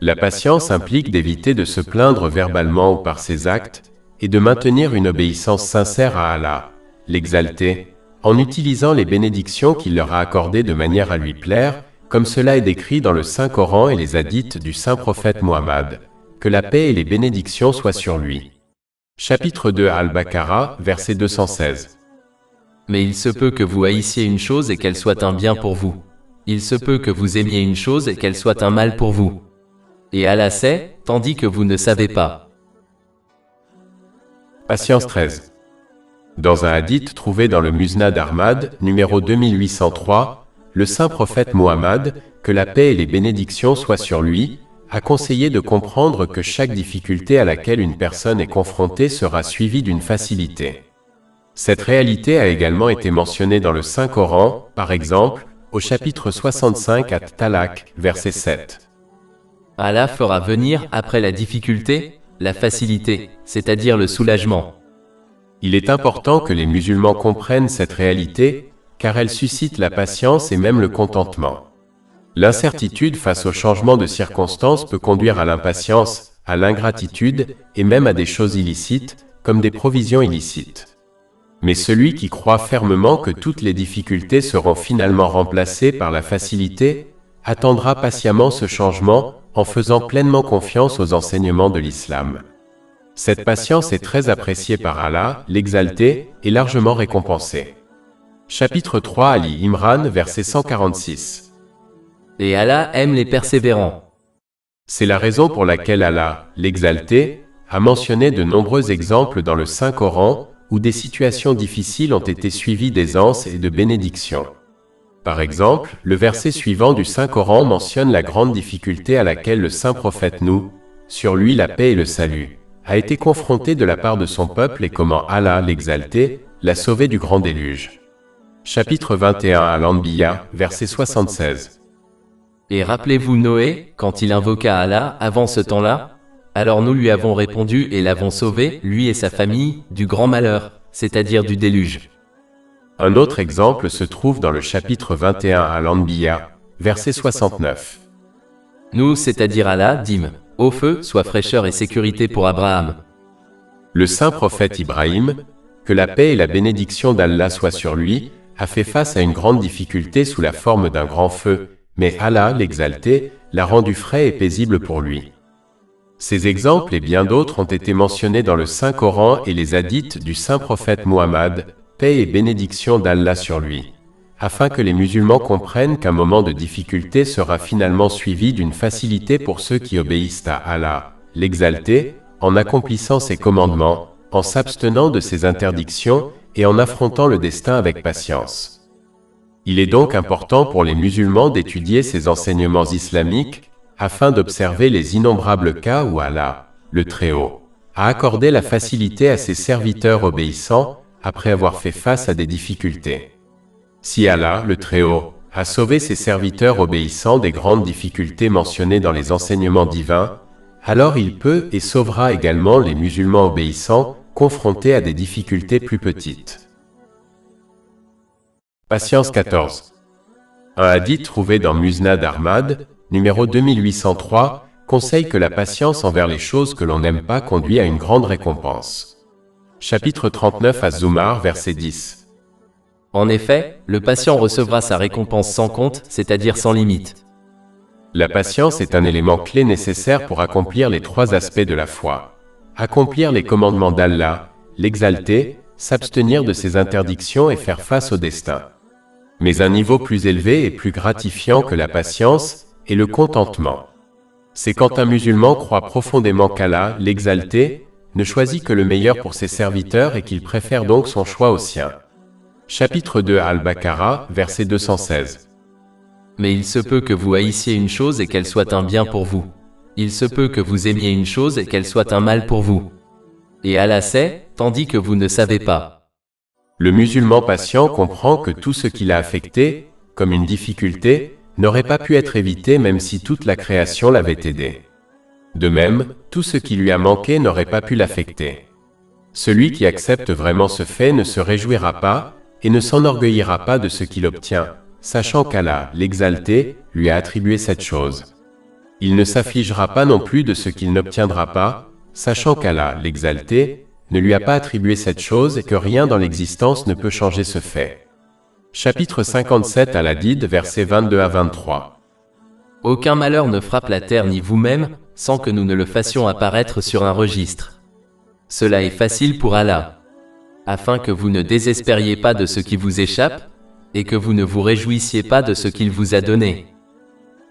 La patience implique d'éviter de se plaindre verbalement ou par ses actes, et de maintenir une obéissance sincère à Allah, l'Exalté, en utilisant les bénédictions qu'il leur a accordées de manière à lui plaire, comme cela est décrit dans le Saint-Coran et les hadiths du Saint-Prophète Muhammad, que la paix et les bénédictions soient sur lui. Chapitre 2 Al-Baqarah, verset 216. Mais il se peut que vous haïssiez une chose et qu'elle soit un bien pour vous. Il se peut que vous aimiez une chose et qu'elle soit un mal pour vous. Et Allah sait, tandis que vous ne savez pas. Patience 13. Dans un hadith trouvé dans le Musnad Ahmad, numéro 2803, le saint prophète Muhammad, que la paix et les bénédictions soient sur lui, a conseillé de comprendre que chaque difficulté à laquelle une personne est confrontée sera suivie d'une facilité. Cette réalité a également été mentionnée dans le Saint-Coran, par exemple, au chapitre 65 At-Talaq, verset 7. Allah fera venir, après la difficulté, la facilité, c'est-à-dire le soulagement. Il est important que les musulmans comprennent cette réalité, car elle suscite la patience et même le contentement. L'incertitude face au changement de circonstances peut conduire à l'impatience, à l'ingratitude et même à des choses illicites, comme des provisions illicites. Mais celui qui croit fermement que toutes les difficultés seront finalement remplacées par la facilité, attendra patiemment ce changement en faisant pleinement confiance aux enseignements de l'islam. Cette patience est très appréciée par Allah, l'Exalté, et largement récompensée. Chapitre 3 Ali Imran, verset 146. Et Allah aime les persévérants. C'est la raison pour laquelle Allah, l'Exalté, a mentionné de nombreux exemples dans le Saint-Coran où des situations difficiles ont été suivies d'aisance et de bénédiction. Par exemple, le verset suivant du Saint-Coran mentionne la grande difficulté à laquelle le saint prophète Nouh, sur lui la paix et le salut, a été confronté de la part de son peuple et comment Allah, l'Exalté, l'a sauvé du grand déluge. Chapitre 21 Al-Anbiya, verset 76. Et rappelez-vous Noé, quand il invoqua Allah avant ce temps-là, alors nous lui avons répondu et l'avons sauvé, lui et sa famille, du grand malheur, c'est-à-dire du déluge. Un autre exemple se trouve dans le chapitre 21 Al-Anbiya, verset 69. Nous, c'est-à-dire Allah, dîmes, au feu, soit fraîcheur et sécurité pour Abraham. Le saint prophète Ibrahim, que la paix et la bénédiction d'Allah soient sur lui, a fait face à une grande difficulté sous la forme d'un grand feu, mais Allah, l'Exalté, l'a rendu frais et paisible pour lui. Ces exemples et bien d'autres ont été mentionnés dans le Saint-Coran et les hadiths du saint prophète Muhammad, paix et bénédiction d'Allah sur lui, afin que les musulmans comprennent qu'un moment de difficulté sera finalement suivi d'une facilité pour ceux qui obéissent à Allah, l'Exalté, en accomplissant ses commandements, en s'abstenant de ses interdictions et en affrontant le destin avec patience. Il est donc important pour les musulmans d'étudier ces enseignements islamiques, afin d'observer les innombrables cas où Allah, le Très-Haut, a accordé la facilité à ses serviteurs obéissants, après avoir fait face à des difficultés. Si Allah, le Très-Haut, a sauvé ses serviteurs obéissants des grandes difficultés mentionnées dans les enseignements divins, alors il peut et sauvera également les musulmans obéissants, confrontés à des difficultés plus petites. Patience 14. Un hadith trouvé dans Musnad Ahmad, numéro 2803, conseille que la patience envers les choses que l'on n'aime pas conduit à une grande récompense. Chapitre 39 Az-Zumar, verset 10. En effet, le patient recevra sa récompense sans compte, c'est-à-dire sans limite. La patience est un élément clé nécessaire pour accomplir les trois aspects de la foi. Accomplir les commandements d'Allah, l'exalter, s'abstenir de ses interdictions et faire face au destin. Mais un niveau plus élevé et plus gratifiant que la patience est le contentement. C'est quand un musulman croit profondément qu'Allah, l'exalté, ne choisit que le meilleur pour ses serviteurs et qu'il préfère donc son choix au sien. Chapitre 2 Al-Baqarah, verset 216. Mais il se peut que vous haïssiez une chose et qu'elle soit un bien pour vous. Il se peut que vous aimiez une chose et qu'elle soit un mal pour vous. Et Allah sait, tandis que vous ne savez pas. Le musulman patient comprend que tout ce qui l'a affecté, comme une difficulté, n'aurait pas pu être évité même si toute la création l'avait aidé. De même, tout ce qui lui a manqué n'aurait pas pu l'affecter. Celui qui accepte vraiment ce fait ne se réjouira pas et ne s'enorgueillira pas de ce qu'il obtient, sachant qu'Allah, l'exalté, lui a attribué cette chose. Il ne s'affligera pas non plus de ce qu'il n'obtiendra pas, sachant qu'Allah, l'exalté, ne lui a pas attribué cette chose et que rien dans l'existence ne peut changer ce fait. Chapitre 57 Al-Hadid, versets 22 à 23. Aucun malheur ne frappe la terre ni vous-même, sans que nous ne le fassions apparaître sur un registre. Cela est facile pour Allah. Afin que vous ne désespériez pas de ce qui vous échappe, et que vous ne vous réjouissiez pas de ce qu'il vous a donné.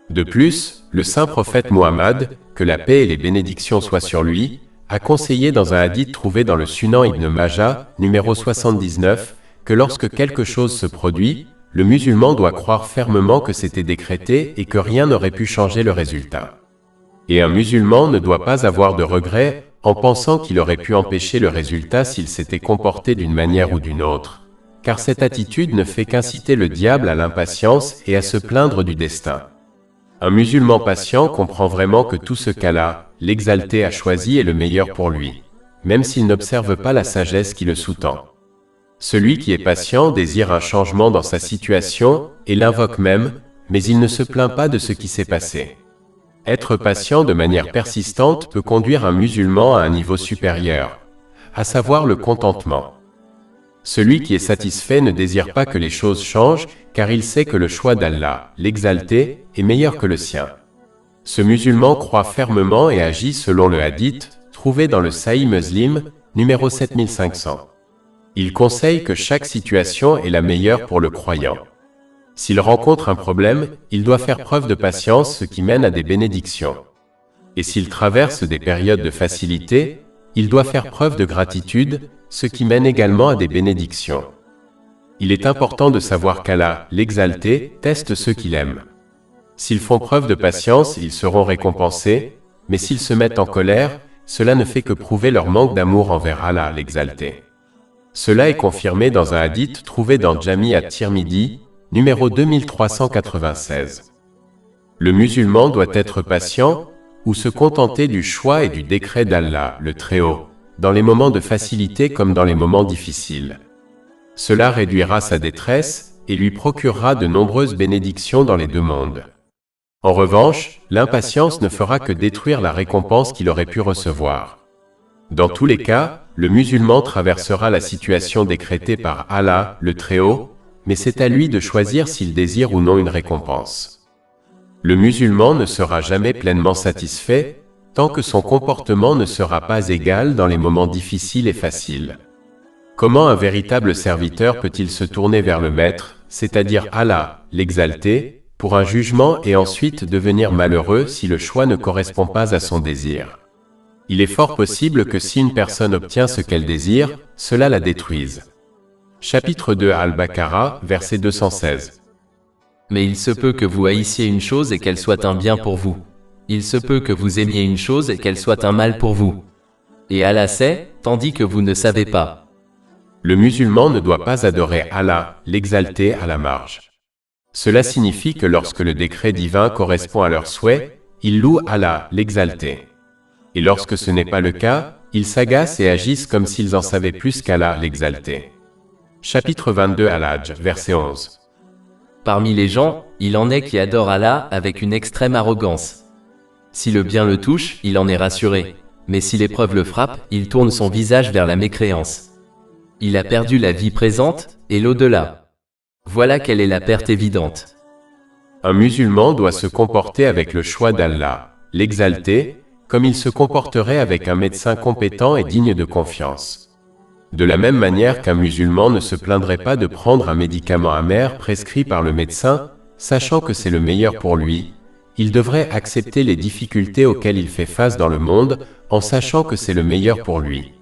De plus, le saint prophète Muhammad, que la paix et les bénédictions soient sur lui, a conseillé dans un hadith trouvé dans le Sunan Ibn Majah, numéro 79, que lorsque quelque chose se produit, le musulman doit croire fermement que c'était décrété et que rien n'aurait pu changer le résultat. Et un musulman ne doit pas avoir de regrets en pensant qu'il aurait pu empêcher le résultat s'il s'était comporté d'une manière ou d'une autre, car cette attitude ne fait qu'inciter le diable à l'impatience et à se plaindre du destin. Un musulman patient comprend vraiment que tout ce qu'Allah, l'exalté, a choisi est le meilleur pour lui, même s'il n'observe pas la sagesse qui le sous-tend. Celui qui est patient désire un changement dans sa situation et l'invoque même, mais il ne se plaint pas de ce qui s'est passé. Être patient de manière persistante peut conduire un musulman à un niveau supérieur, à savoir le contentement. Celui qui est satisfait ne désire pas que les choses changent, car il sait que le choix d'Allah, l'exalté, est meilleur que le sien. Ce musulman croit fermement et agit selon le hadith, trouvé dans le Sahih Muslim, numéro 7500. Il conseille que chaque situation est la meilleure pour le croyant. S'il rencontre un problème, il doit faire preuve de patience, ce qui mène à des bénédictions. Et s'il traverse des périodes de facilité, il doit faire preuve de gratitude, ce qui mène également à des bénédictions. Il est important de savoir qu'Allah, l'exalté, teste ceux qu'il aime. S'ils font preuve de patience, ils seront récompensés, mais s'ils se mettent en colère, cela ne fait que prouver leur manque d'amour envers Allah, l'exalté. Cela est confirmé dans un hadith trouvé dans Jami at-Tirmidhi, numéro 2396. Le musulman doit être patient, ou se contenter du choix et du décret d'Allah, le Très-Haut, dans les moments de facilité comme dans les moments difficiles. Cela réduira sa détresse et lui procurera de nombreuses bénédictions dans les deux mondes. En revanche, l'impatience ne fera que détruire la récompense qu'il aurait pu recevoir. Dans tous les cas, le musulman traversera la situation décrétée par Allah, le Très-Haut, mais c'est à lui de choisir s'il désire ou non une récompense. Le musulman ne sera jamais pleinement satisfait, tant que son comportement ne sera pas égal dans les moments difficiles et faciles. Comment un véritable serviteur peut-il se tourner vers le Maître, c'est-à-dire Allah, l'exalté, pour un jugement et ensuite devenir malheureux si le choix ne correspond pas à son désir? Il est fort possible que si une personne obtient ce qu'elle désire, cela la détruise. Chapitre 2 Al-Baqarah, verset 216. Mais il se peut que vous haïssiez une chose et qu'elle soit un bien pour vous. Il se peut que vous aimiez une chose et qu'elle soit un mal pour vous. Et Allah sait, tandis que vous ne savez pas. Le musulman ne doit pas adorer Allah, l'exalté, à la marge. Cela signifie que lorsque le décret divin correspond à leurs souhaits, ils louent Allah, l'exalté. Et lorsque ce n'est pas le cas, ils s'agacent et agissent comme s'ils en savaient plus qu'Allah, l'exalté. Chapitre 22 Al-Hajj, verset 11. Parmi les gens, il en est qui adorent Allah avec une extrême arrogance. Si le bien le touche, il en est rassuré. Mais si l'épreuve le frappe, il tourne son visage vers la mécréance. Il a perdu la vie présente et l'au-delà. Voilà quelle est la perte évidente. Un musulman doit se comporter avec le choix d'Allah, l'exalté, comme il se comporterait avec un médecin compétent et digne de confiance. De la même manière qu'un musulman ne se plaindrait pas de prendre un médicament amer prescrit par le médecin, sachant que c'est le meilleur pour lui, il devrait accepter les difficultés auxquelles il fait face dans le monde, en sachant que c'est le meilleur pour lui.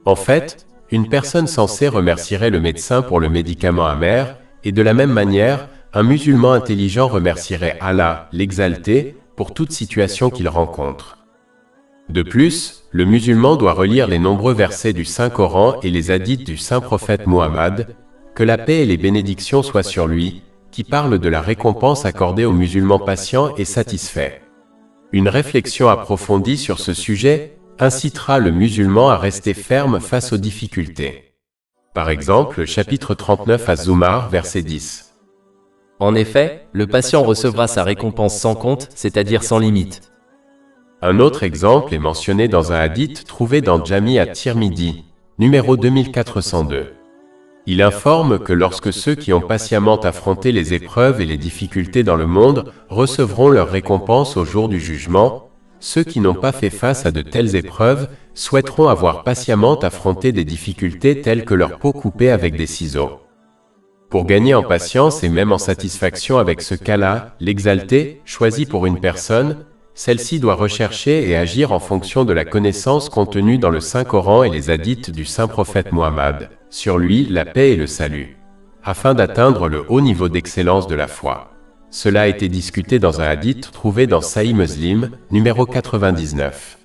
En fait, une personne sensée remercierait le médecin pour le médicament amer, et de la même manière, un musulman intelligent remercierait Allah, l'exalté, pour toute situation qu'il rencontre. De plus, le musulman doit relire les nombreux versets du Saint-Coran et les hadiths du Saint-Prophète Muhammad, que la paix et les bénédictions soient sur lui, qui parlent de la récompense accordée aux musulmans patients et satisfaits. Une réflexion approfondie sur ce sujet incitera le musulman à rester ferme face aux difficultés. Par exemple, chapitre 39 Az-Zumar, verset 10. En effet, le patient recevra sa récompense sans compte, c'est-à-dire sans limite. Un autre exemple est mentionné dans un hadith trouvé dans Jami at-Tirmidhi, numéro 2402. Il informe que lorsque ceux qui ont patiemment affronté les épreuves et les difficultés dans le monde recevront leur récompense au jour du jugement, ceux qui n'ont pas fait face à de telles épreuves souhaiteront avoir patiemment affronté des difficultés telles que leur peau coupée avec des ciseaux. Pour gagner en patience et même en satisfaction avec ce qu'Allah, l'exalté, choisit pour une personne, celle-ci doit rechercher et agir en fonction de la connaissance contenue dans le Saint-Coran et les hadiths du Saint-Prophète Muhammad, sur lui la paix et le salut, afin d'atteindre le haut niveau d'excellence de la foi. Cela a été discuté dans un hadith trouvé dans Sahih Muslim, numéro 99.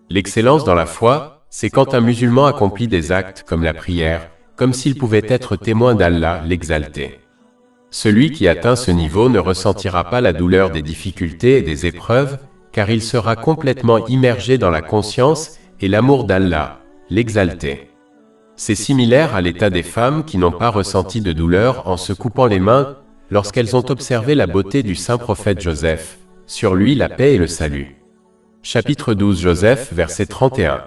L'excellence dans la foi, c'est quand un musulman accomplit des actes comme la prière, comme s'il pouvait être témoin d'Allah, l'exalté. Celui qui atteint ce niveau ne ressentira pas la douleur des difficultés et des épreuves, car il sera complètement immergé dans la conscience et l'amour d'Allah, l'exalté. C'est similaire à l'état des femmes qui n'ont pas ressenti de douleur en se coupant les mains lorsqu'elles ont observé la beauté du saint prophète Joseph, sur lui la paix et le salut. Chapitre 12 Joseph, verset 31.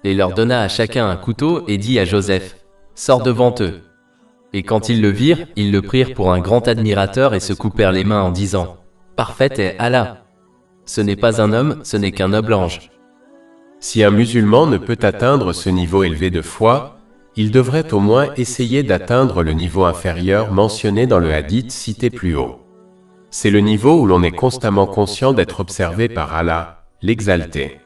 Et leur donna à chacun un couteau et dit à Joseph, « Sors devant eux. » Et quand ils le virent, ils le prirent pour un grand admirateur et se coupèrent les mains en disant, « Parfait est Allah. Ce n'est pas un homme, ce n'est qu'un noble ange. » Si un musulman ne peut atteindre ce niveau élevé de foi, il devrait au moins essayer d'atteindre le niveau inférieur mentionné dans le hadith cité plus haut. C'est le niveau où l'on est constamment conscient d'être observé par Allah, l'exalté.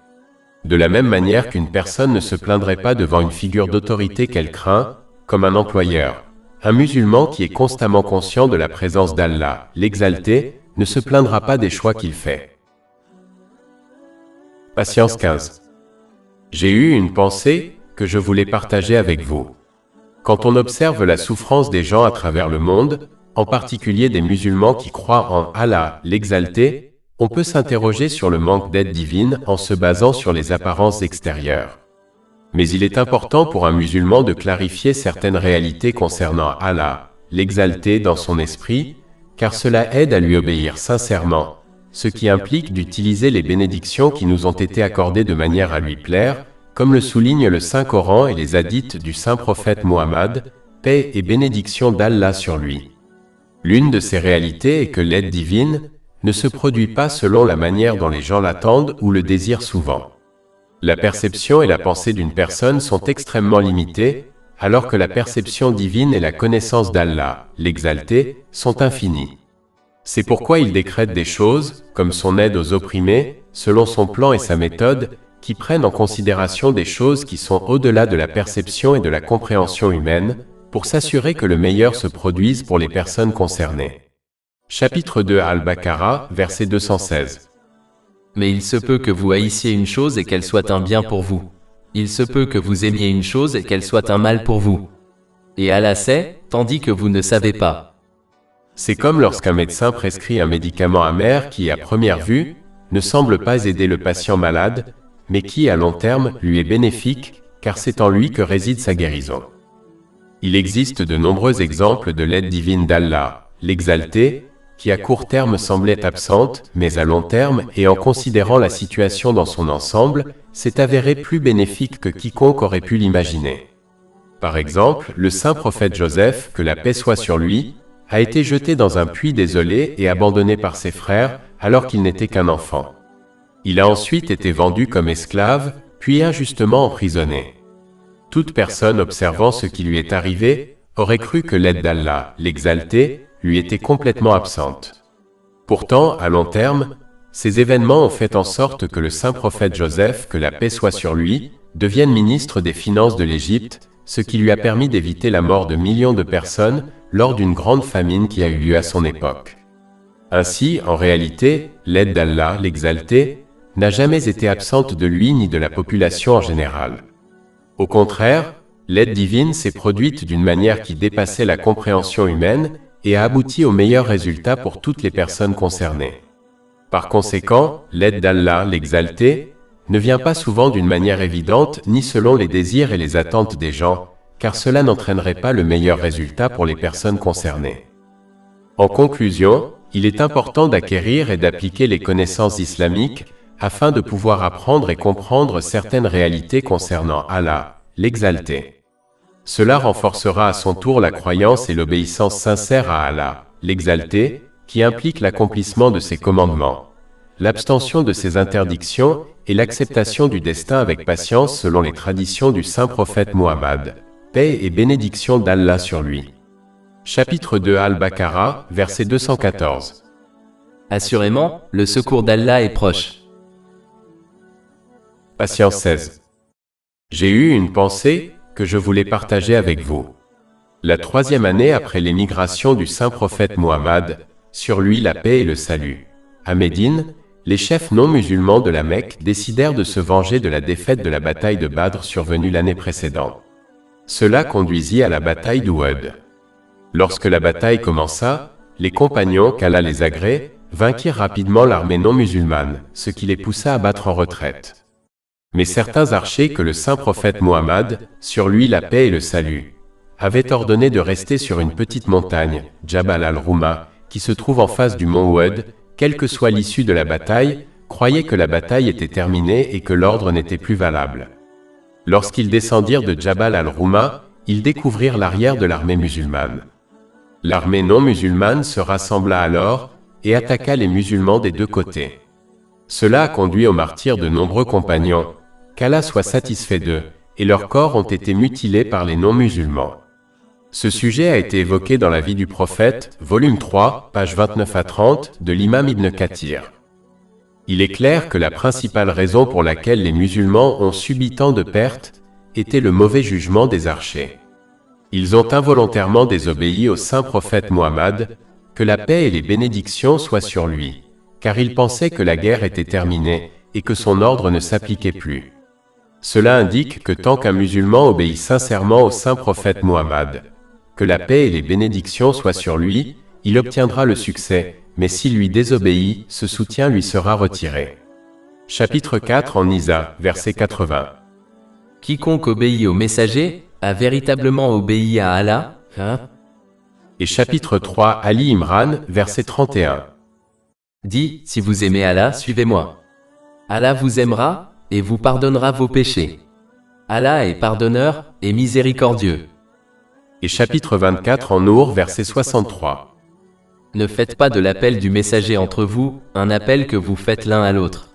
De la même manière qu'une personne ne se plaindrait pas devant une figure d'autorité qu'elle craint, comme un employeur, un musulman qui est constamment conscient de la présence d'Allah, l'exalté, ne se plaindra pas des choix qu'il fait. Patience 15. J'ai eu une pensée que je voulais partager avec vous. Quand on observe la souffrance des gens à travers le monde, en particulier des musulmans qui croient en Allah, l'exalté, on peut s'interroger sur le manque d'aide divine en se basant sur les apparences extérieures. Mais il est important pour un musulman de clarifier certaines réalités concernant Allah, l'exalté dans son esprit, car cela aide à lui obéir sincèrement, ce qui implique d'utiliser les bénédictions qui nous ont été accordées de manière à lui plaire, comme le souligne le Saint-Coran et les hadiths du Saint-Prophète Muhammad, paix et bénédiction d'Allah sur lui. L'une de ces réalités est que l'aide divine ne se produit pas selon la manière dont les gens l'attendent ou le désirent souvent. La perception et la pensée d'une personne sont extrêmement limitées, alors que la perception divine et la connaissance d'Allah, l'exalté, sont infinies. C'est pourquoi il décrète des choses, comme son aide aux opprimés, selon son plan et sa méthode, qui prennent en considération des choses qui sont au-delà de la perception et de la compréhension humaine, pour s'assurer que le meilleur se produise pour les personnes concernées. Chapitre 2 Al-Baqarah, verset 216. Mais il se peut que vous haïssiez une chose et qu'elle soit un bien pour vous. Il se peut que vous aimiez une chose et qu'elle soit un mal pour vous. Et Allah sait, tandis que vous ne savez pas. C'est comme lorsqu'un médecin prescrit un médicament amer qui, à première vue, ne semble pas aider le patient malade, mais qui, à long terme, lui est bénéfique, car c'est en lui que réside sa guérison. Il existe de nombreux exemples de l'aide divine d'Allah, l'exalté, qui à court terme semblait absente, mais à long terme, et en considérant la situation dans son ensemble, s'est avérée plus bénéfique que quiconque aurait pu l'imaginer. Par exemple, le saint prophète Joseph, que la paix soit sur lui, a été jeté dans un puits désolé et abandonné par ses frères, alors qu'il n'était qu'un enfant. Il a ensuite été vendu comme esclave, puis injustement emprisonné. Toute personne observant ce qui lui est arrivé aurait cru que l'aide d'Allah, l'exalté, lui était complètement absente. Pourtant, à long terme, ces événements ont fait en sorte que le saint prophète Joseph, que la paix soit sur lui, devienne ministre des Finances de l'Égypte, ce qui lui a permis d'éviter la mort de millions de personnes lors d'une grande famine qui a eu lieu à son époque. Ainsi, en réalité, l'aide d'Allah, l'exalté, n'a jamais été absente de lui ni de la population en général. Au contraire, l'aide divine s'est produite d'une manière qui dépassait la compréhension humaine et a abouti aux meilleurs résultats pour toutes les personnes concernées. Par conséquent, l'aide d'Allah, l'exalté, ne vient pas souvent d'une manière évidente ni selon les désirs et les attentes des gens, car cela n'entraînerait pas le meilleur résultat pour les personnes concernées. En conclusion, il est important d'acquérir et d'appliquer les connaissances islamiques afin de pouvoir apprendre et comprendre certaines réalités concernant Allah, l'exalté. Cela renforcera à son tour la croyance et l'obéissance sincère à Allah, l'exalté, qui implique l'accomplissement de ses commandements, l'abstention de ses interdictions et l'acceptation du destin avec patience selon les traditions du saint prophète Muhammad, paix et bénédiction d'Allah sur lui. Chapitre 2 Al-Baqarah, verset 214. Assurément, le secours d'Allah est proche. Patience 16. J'ai eu une pensée que je voulais partager avec vous. La 3e année après l'émigration du saint prophète Muhammad, sur lui la paix et le salut, à Médine, les chefs non musulmans de la Mecque décidèrent de se venger de la défaite de la bataille de Badr survenue l'année précédente. Cela conduisit à la bataille d'Ouhud. Lorsque la bataille commença, les compagnons, qu'Allah les agrée, vainquirent rapidement l'armée non musulmane, ce qui les poussa à battre en retraite. Mais certains archers que le saint prophète Muhammad, sur lui la paix et le salut, avait ordonné de rester sur une petite montagne, Jabal al-Rouma, qui se trouve en face du mont Ouhud, quelle que soit l'issue de la bataille, croyaient que la bataille était terminée et que l'ordre n'était plus valable. Lorsqu'ils descendirent de Jabal al-Rouma, ils découvrirent l'arrière de l'armée musulmane. L'armée non musulmane se rassembla alors et attaqua les musulmans des deux côtés. Cela a conduit au martyre de nombreux compagnons, qu'Allah soit satisfait d'eux, et leurs corps ont été mutilés par les non-musulmans. Ce sujet a été évoqué dans la vie du prophète, volume 3, pages 29 à 30, de l'imam Ibn Kathir. Il est clair que la principale raison pour laquelle les musulmans ont subi tant de pertes était le mauvais jugement des archers. Ils ont involontairement désobéi au saint prophète Muhammad, que la paix et les bénédictions soient sur lui, car ils pensaient que la guerre était terminée et que son ordre ne s'appliquait plus. Cela indique que tant qu'un musulman obéit sincèrement au saint prophète Muhammad, que la paix et les bénédictions soient sur lui, il obtiendra le succès, mais s'il lui désobéit, ce soutien lui sera retiré. Chapitre 4 en Nisa, verset 80. Quiconque obéit au messager a véritablement obéi à Allah. Et chapitre 3 Ali Imran, verset 31. Dit, si vous aimez Allah, suivez-moi. Allah vous aimera, et vous pardonnera vos péchés. Allah est pardonneur et miséricordieux. Et chapitre 24 en Nour, verset 63. Ne faites pas de l'appel du messager entre vous, un appel que vous faites l'un à l'autre.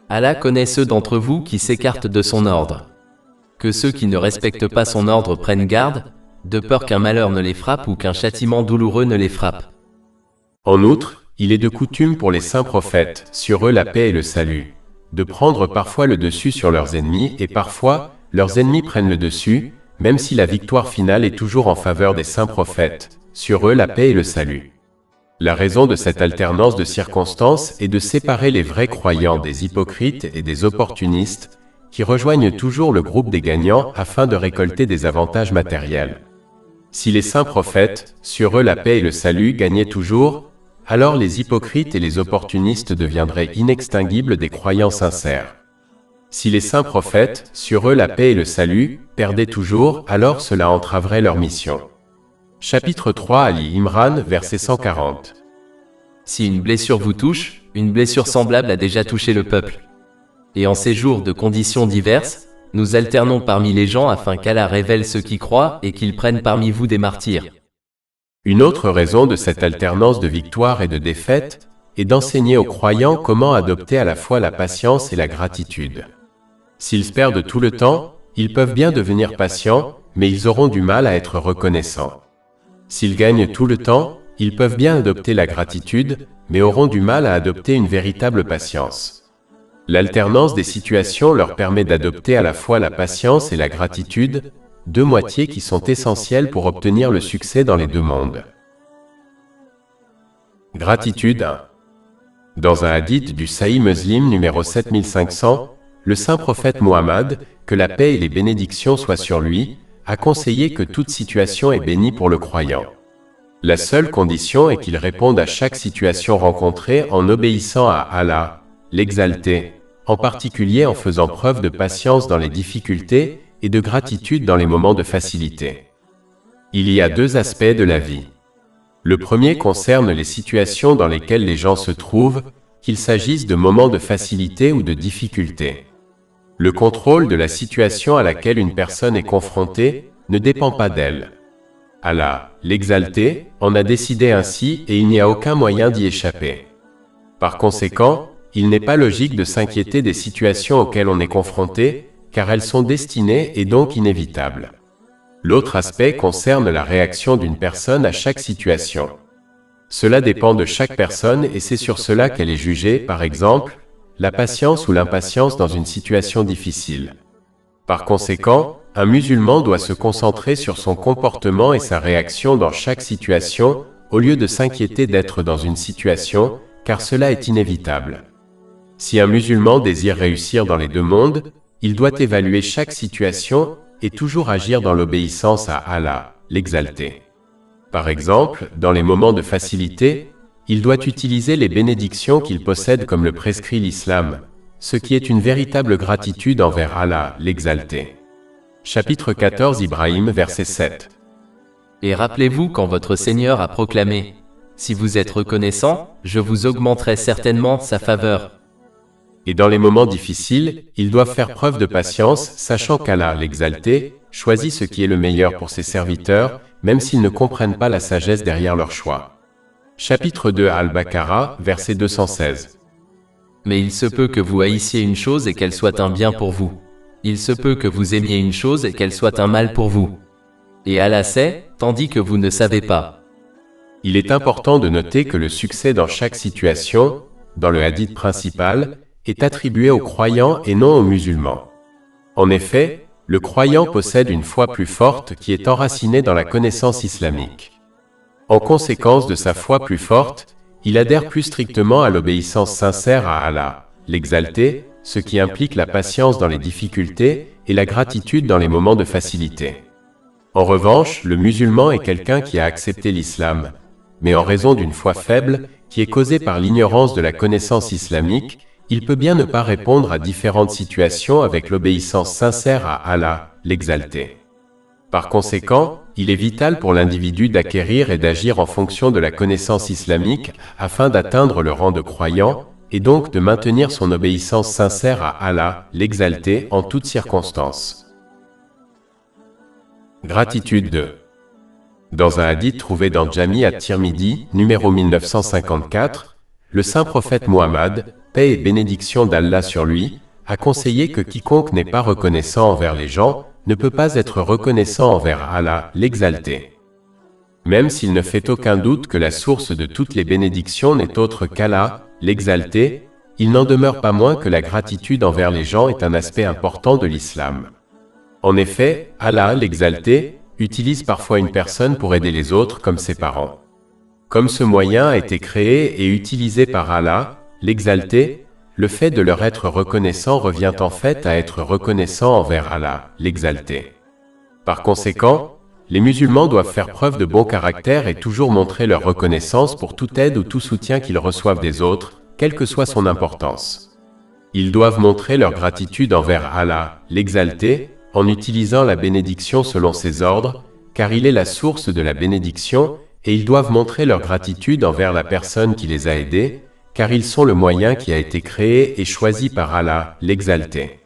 Allah connaît ceux d'entre vous qui s'écartent de son ordre. Que ceux qui ne respectent pas son ordre prennent garde, de peur qu'un malheur ne les frappe ou qu'un châtiment douloureux ne les frappe. En outre, il est de coutume pour les saints prophètes, sur eux la paix et le salut, de prendre parfois le dessus sur leurs ennemis et parfois, leurs ennemis prennent le dessus, même si la victoire finale est toujours en faveur des saints prophètes, sur eux la paix et le salut. La raison de cette alternance de circonstances est de séparer les vrais croyants des hypocrites et des opportunistes, qui rejoignent toujours le groupe des gagnants afin de récolter des avantages matériels. Si les saints prophètes, sur eux la paix et le salut, gagnaient toujours, alors les hypocrites et les opportunistes deviendraient inextinguibles des croyants sincères. Si les saints prophètes, sur eux la paix et le salut, perdaient toujours, alors cela entraverait leur mission. Chapitre 3 Ali Imran, verset 140. Si une blessure vous touche, une blessure semblable a déjà touché le peuple. Et en ces jours de conditions diverses, nous alternons parmi les gens afin qu'Allah révèle ceux qui croient et qu'ils prennent parmi vous des martyrs. Une autre raison de cette alternance de victoire et de défaite est d'enseigner aux croyants comment adopter à la fois la patience et la gratitude. S'ils perdent tout le temps, ils peuvent bien devenir patients, mais ils auront du mal à être reconnaissants. S'ils gagnent tout le temps, ils peuvent bien adopter la gratitude, mais auront du mal à adopter une véritable patience. L'alternance des situations leur permet d'adopter à la fois la patience et la gratitude, deux moitiés qui sont essentielles pour obtenir le succès dans les deux mondes. Gratitude 1. Dans un hadith du Sahih Muslim numéro 7500, le saint prophète Muhammad, que la paix et les bénédictions soient sur lui, a conseillé que toute situation est bénie pour le croyant. La seule condition est qu'il réponde à chaque situation rencontrée en obéissant à Allah, l'exalté, en particulier en faisant preuve de patience dans les difficultés et de gratitude dans les moments de facilité. Il y a deux aspects de la vie. Le premier concerne les situations dans lesquelles les gens se trouvent, qu'il s'agisse de moments de facilité ou de difficulté. Le contrôle de la situation à laquelle une personne est confrontée ne dépend pas d'elle. Allah, l'exalté, en a décidé ainsi et il n'y a aucun moyen d'y échapper. Par conséquent, il n'est pas logique de s'inquiéter des situations auxquelles on est confronté, car elles sont destinées et donc inévitables. L'autre aspect concerne la réaction d'une personne à chaque situation. Cela dépend de chaque personne et c'est sur cela qu'elle est jugée, par exemple, la patience ou l'impatience dans une situation difficile. Par conséquent, un musulman doit se concentrer sur son comportement et sa réaction dans chaque situation, au lieu de s'inquiéter d'être dans une situation, car cela est inévitable. Si un musulman désire réussir dans les deux mondes, il doit évaluer chaque situation et toujours agir dans l'obéissance à Allah, l'exalté. Par exemple, dans les moments de facilité, il doit utiliser les bénédictions qu'il possède comme le prescrit l'islam, ce qui est une véritable gratitude envers Allah, l'exalté. Chapitre 14 Ibrahim, verset 7. Et rappelez-vous quand votre Seigneur a proclamé « Si vous êtes reconnaissant, je vous augmenterai certainement sa faveur ». Et dans les moments difficiles, ils doivent faire preuve de patience, sachant qu'Allah, l'exalté, choisit ce qui est le meilleur pour ses serviteurs, même s'ils ne comprennent pas la sagesse derrière leur choix. Chapitre 2 Al-Baqarah, verset 216. Mais il se peut que vous haïssiez une chose et qu'elle soit un bien pour vous. Il se peut que vous aimiez une chose et qu'elle soit un mal pour vous. Et Allah sait, tandis que vous ne savez pas. Il est important de noter que le succès dans chaque situation, dans le hadith principal, est attribué aux croyants et non aux musulmans. En effet, le croyant possède une foi plus forte qui est enracinée dans la connaissance islamique. En conséquence de sa foi plus forte, il adhère plus strictement à l'obéissance sincère à Allah, l'exalté, ce qui implique la patience dans les difficultés et la gratitude dans les moments de facilité. En revanche, le musulman est quelqu'un qui a accepté l'islam, mais en raison d'une foi faible, qui est causée par l'ignorance de la connaissance islamique, il peut bien ne pas répondre à différentes situations avec l'obéissance sincère à Allah, l'exalté. Par conséquent, il est vital pour l'individu d'acquérir et d'agir en fonction de la connaissance islamique afin d'atteindre le rang de croyant et donc de maintenir son obéissance sincère à Allah, l'exalté, en toutes circonstances. Gratitude 2. Dans un hadith trouvé dans Jami at-Tirmidhi, numéro 1954, le saint prophète Muhammad, paix et bénédiction d'Allah sur lui, a conseillé que quiconque n'est pas reconnaissant envers les gens ne peut pas être reconnaissant envers Allah, l'exalté. Même s'il ne fait aucun doute que la source de toutes les bénédictions n'est autre qu'Allah, l'exalté, il n'en demeure pas moins que la gratitude envers les gens est un aspect important de l'islam. En effet, Allah, l'exalté, utilise parfois une personne pour aider les autres comme ses parents. Comme ce moyen a été créé et utilisé par Allah, l'exalté, le fait de leur être reconnaissant revient en fait à être reconnaissant envers Allah, l'exalté. Par conséquent, les musulmans doivent faire preuve de bon caractère et toujours montrer leur reconnaissance pour toute aide ou tout soutien qu'ils reçoivent des autres, quelle que soit son importance. Ils doivent montrer leur gratitude envers Allah, l'exalté, en utilisant la bénédiction selon ses ordres, car il est la source de la bénédiction, et ils doivent montrer leur gratitude envers la personne qui les a aidés, car ils sont le moyen qui a été créé et choisi par Allah, l'exalté.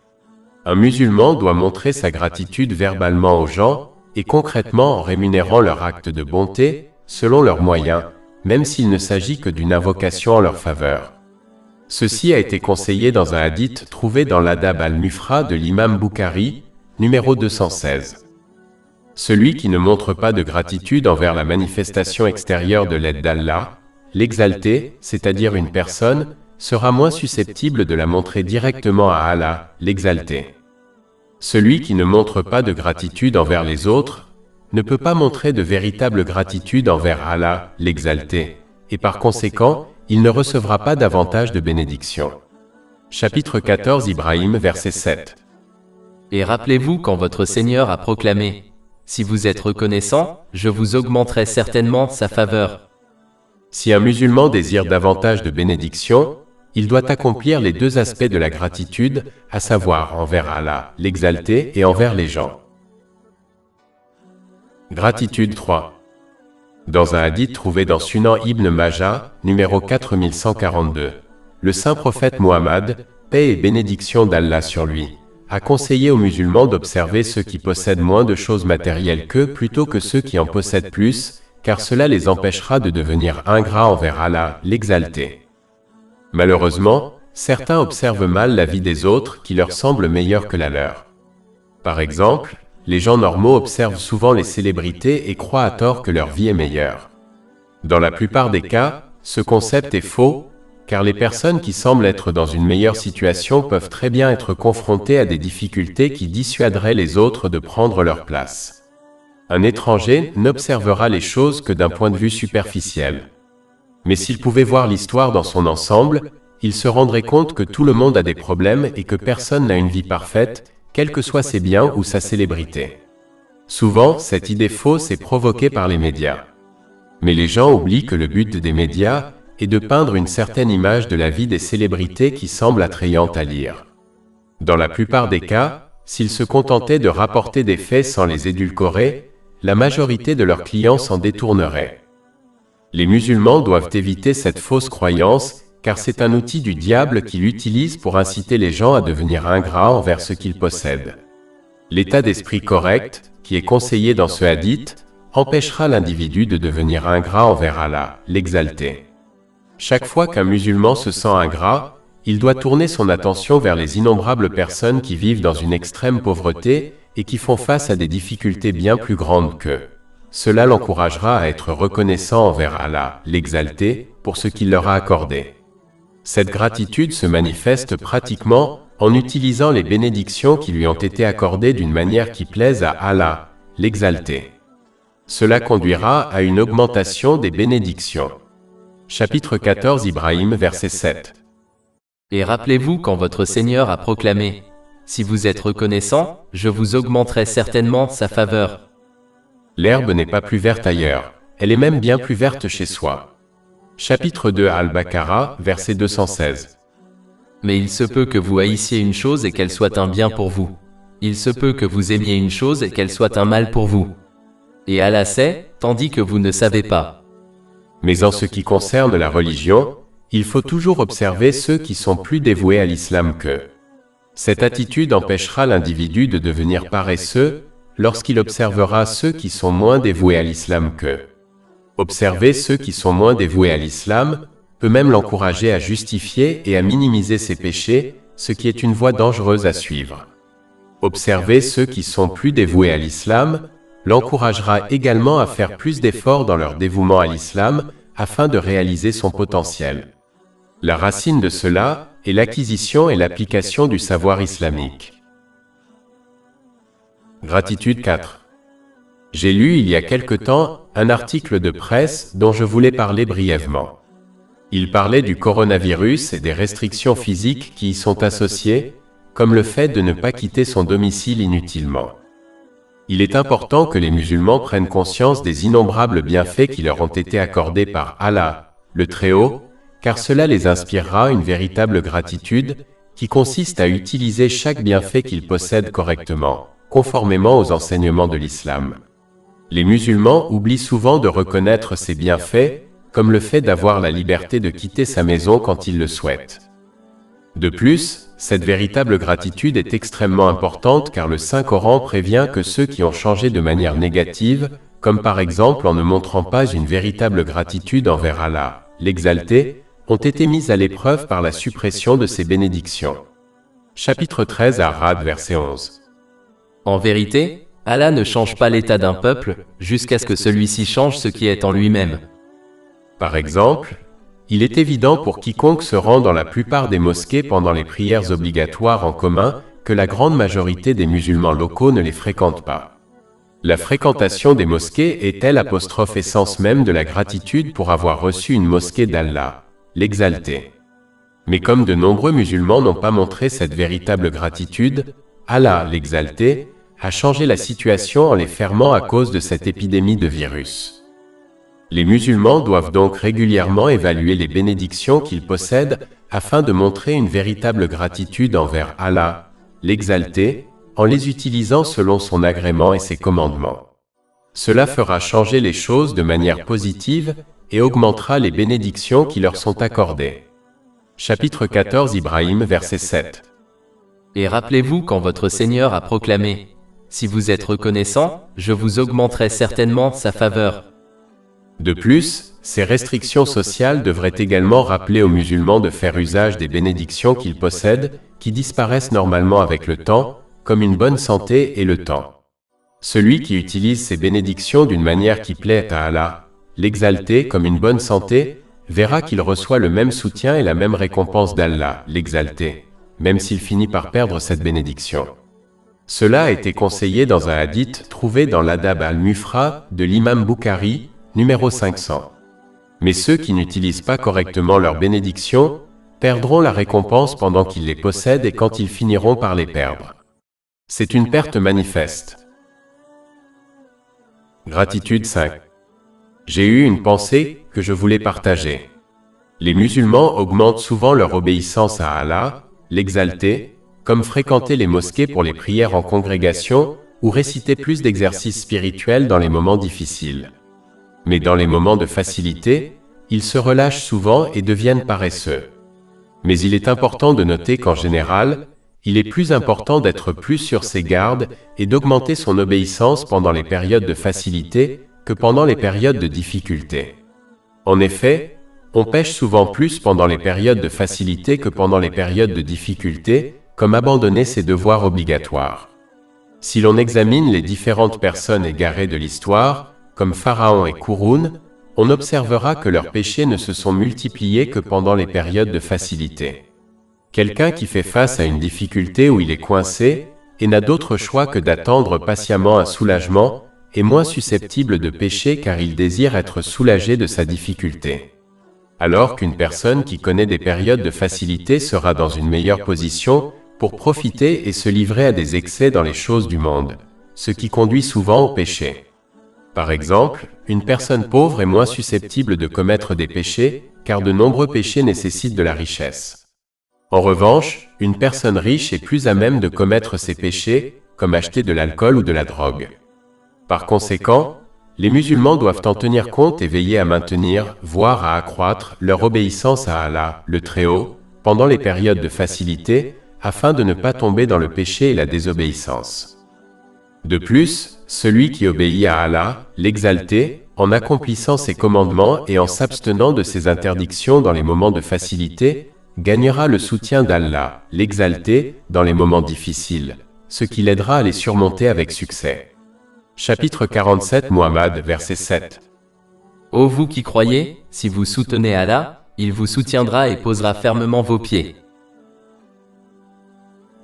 Un musulman doit montrer sa gratitude verbalement aux gens, et concrètement en rémunérant leur acte de bonté, selon leurs moyens, même s'il ne s'agit que d'une invocation en leur faveur. Ceci a été conseillé dans un hadith trouvé dans l'Adab al-Mufra de l'imam Bukhari, numéro 216. Celui qui ne montre pas de gratitude envers la manifestation extérieure de l'aide d'Allah, l'exalté, c'est-à-dire une personne, sera moins susceptible de la montrer directement à Allah, l'exalté. Celui qui ne montre pas de gratitude envers les autres, ne peut pas montrer de véritable gratitude envers Allah, l'exalté, et par conséquent, il ne recevra pas davantage de bénédictions. Chapitre 14 Ibrahim verset 7. Et rappelez-vous quand votre Seigneur a proclamé « Si vous êtes reconnaissant, je vous augmenterai certainement sa faveur ». Si un musulman désire davantage de bénédictions, il doit accomplir les deux aspects de la gratitude, à savoir envers Allah, l'exalté, et envers les gens. Gratitude 3. Dans un hadith trouvé dans Sunan Ibn Majah, numéro 4142, le saint prophète Muhammad, paix et bénédiction d'Allah sur lui, a conseillé aux musulmans d'observer ceux qui possèdent moins de choses matérielles qu'eux plutôt que ceux qui en possèdent plus, car cela les empêchera de devenir ingrats envers Allah, l'exalté. Malheureusement, certains observent mal la vie des autres qui leur semble meilleure que la leur. Par exemple, les gens normaux observent souvent les célébrités et croient à tort que leur vie est meilleure. Dans la plupart des cas, ce concept est faux, car les personnes qui semblent être dans une meilleure situation peuvent très bien être confrontées à des difficultés qui dissuaderaient les autres de prendre leur place. Un étranger n'observera les choses que d'un point de vue superficiel. Mais s'il pouvait voir l'histoire dans son ensemble, il se rendrait compte que tout le monde a des problèmes et que personne n'a une vie parfaite, quels que soient ses biens ou sa célébrité. Souvent, cette idée fausse est provoquée par les médias. Mais les gens oublient que le but des médias est de peindre une certaine image de la vie des célébrités qui semble attrayante à lire. Dans la plupart des cas, s'ils se contentaient de rapporter des faits sans les édulcorer, la majorité de leurs clients s'en détourneraient. Les musulmans doivent éviter cette fausse croyance, car c'est un outil du diable qu'il utilise pour inciter les gens à devenir ingrats envers ce qu'ils possèdent. L'état d'esprit correct, qui est conseillé dans ce hadith, empêchera l'individu de devenir ingrat envers Allah, l'exalté. Chaque fois qu'un musulman se sent ingrat, il doit tourner son attention vers les innombrables personnes qui vivent dans une extrême pauvreté et qui font face à des difficultés bien plus grandes qu'eux. Cela l'encouragera à être reconnaissant envers Allah, l'exalté, pour ce qu'il leur a accordé. Cette gratitude se manifeste pratiquement en utilisant les bénédictions qui lui ont été accordées d'une manière qui plaise à Allah, l'exalté. Cela conduira à une augmentation des bénédictions. Chapitre 14 Ibrahim verset 7. Et rappelez-vous quand votre Seigneur a proclamé « Si vous êtes reconnaissant, je vous augmenterai certainement sa faveur ». L'herbe n'est pas plus verte ailleurs, elle est même bien plus verte chez soi. Chapitre 2 Al-Baqarah, verset 216. Mais il se peut que vous haïssiez une chose et qu'elle soit un bien pour vous. Il se peut que vous aimiez une chose et qu'elle soit un mal pour vous. Et Allah sait, tandis que vous ne savez pas. Mais en ce qui concerne la religion, il faut toujours observer ceux qui sont plus dévoués à l'islam qu'eux. Cette attitude empêchera l'individu de devenir paresseux lorsqu'il observera ceux qui sont moins dévoués à l'islam qu'eux. Observer ceux qui sont moins dévoués à l'islam peut même l'encourager à justifier et à minimiser ses péchés, ce qui est une voie dangereuse à suivre. Observer ceux qui sont plus dévoués à l'islam l'encouragera également à faire plus d'efforts dans leur dévouement à l'islam afin de réaliser son potentiel. La racine de cela est l'acquisition et l'application du savoir islamique. Gratitude 4. J'ai lu il y a quelque temps un article de presse dont je voulais parler brièvement. Il parlait du coronavirus et des restrictions physiques qui y sont associées, comme le fait de ne pas quitter son domicile inutilement. Il est important que les musulmans prennent conscience des innombrables bienfaits qui leur ont été accordés par Allah, le Très-Haut, car cela les inspirera une véritable gratitude qui consiste à utiliser chaque bienfait qu'ils possèdent correctement, conformément aux enseignements de l'islam. Les musulmans oublient souvent de reconnaître ces bienfaits, comme le fait d'avoir la liberté de quitter sa maison quand ils le souhaitent. De plus, cette véritable gratitude est extrêmement importante car le Saint-Coran prévient que ceux qui ont changé de manière négative, comme par exemple en ne montrant pas une véritable gratitude envers Allah, l'exalté, ont été mis à l'épreuve par la suppression de ses bénédictions. Chapitre 13 Ar-Ra'd verset 11. En vérité, Allah ne change pas l'état d'un peuple, jusqu'à ce que celui-ci change ce qui est en lui-même. Par exemple, il est évident pour quiconque se rend dans la plupart des mosquées pendant les prières obligatoires en commun que la grande majorité des musulmans locaux ne les fréquentent pas. La fréquentation des mosquées est-elle essence même de la gratitude pour avoir reçu une mosquée d'Allah, l'Exalté. Mais comme de nombreux musulmans n'ont pas montré cette véritable gratitude, Allah, l'Exalté, a changé la situation en les fermant à cause de cette épidémie de virus. Les musulmans doivent donc régulièrement évaluer les bénédictions qu'ils possèdent afin de montrer une véritable gratitude envers Allah, l'Exalté, en les utilisant selon son agrément et ses commandements. Cela fera changer les choses de manière positive et augmentera les bénédictions qui leur sont accordées. Chapitre 14 Ibrahim verset 7. Et rappelez-vous quand votre Seigneur a proclamé « Si vous êtes reconnaissant, je vous augmenterai certainement sa faveur ». De plus, ces restrictions sociales devraient également rappeler aux musulmans de faire usage des bénédictions qu'ils possèdent, qui disparaissent normalement avec le temps, comme une bonne santé et le temps. Celui qui utilise ces bénédictions d'une manière qui plaît à Allah, l'Exalté, comme une bonne santé, verra qu'il reçoit le même soutien et la même récompense d'Allah, l'Exalté, même s'il finit par perdre cette bénédiction. Cela a été conseillé dans un hadith trouvé dans l'Adab al-Mufra de l'imam Bukhari, numéro 500. Mais ceux qui n'utilisent pas correctement leurs bénédictions perdront la récompense pendant qu'ils les possèdent et quand ils finiront par les perdre. C'est une perte manifeste. Gratitude 5. J'ai eu une pensée que je voulais partager. Les musulmans augmentent souvent leur obéissance à Allah, l'Exalté, comme fréquenter les mosquées pour les prières en congrégation ou réciter plus d'exercices spirituels dans les moments difficiles. Mais dans les moments de facilité, ils se relâchent souvent et deviennent paresseux. Mais il est important de noter qu'en général, il est plus important d'être plus sur ses gardes et d'augmenter son obéissance pendant les périodes de facilité que pendant les périodes de difficulté. En effet, on pêche souvent plus pendant les périodes de facilité que pendant les périodes de difficulté, comme abandonner ses devoirs obligatoires. Si l'on examine les différentes personnes égarées de l'histoire, comme Pharaon et Kouroun, on observera que leurs péchés ne se sont multipliés que pendant les périodes de facilité. Quelqu'un qui fait face à une difficulté où il est coincé et n'a d'autre choix que d'attendre patiemment un soulagement est moins susceptible de pécher car il désire être soulagé de sa difficulté. Alors qu'une personne qui connaît des périodes de facilité sera dans une meilleure position pour profiter et se livrer à des excès dans les choses du monde, ce qui conduit souvent au péché. Par exemple, une personne pauvre est moins susceptible de commettre des péchés, car de nombreux péchés nécessitent de la richesse. En revanche, une personne riche est plus à même de commettre ces péchés, comme acheter de l'alcool ou de la drogue. Par conséquent, les musulmans doivent en tenir compte et veiller à maintenir, voire à accroître, leur obéissance à Allah, le Très-Haut, pendant les périodes de facilité, afin de ne pas tomber dans le péché et la désobéissance. De plus, celui qui obéit à Allah, l'Exalté, en accomplissant ses commandements et en s'abstenant de ses interdictions dans les moments de facilité, gagnera le soutien d'Allah, l'Exalté, dans les moments difficiles, ce qui l'aidera à les surmonter avec succès. Chapitre 47 Muhammad, verset 7. Ô vous qui croyez, si vous soutenez Allah, il vous soutiendra et posera fermement vos pieds.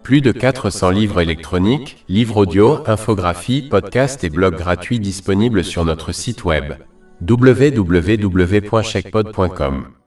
Plus de 400 livres électroniques, livres audio, infographies, podcasts et blogs gratuits disponibles sur notre site web www.chekpod.com.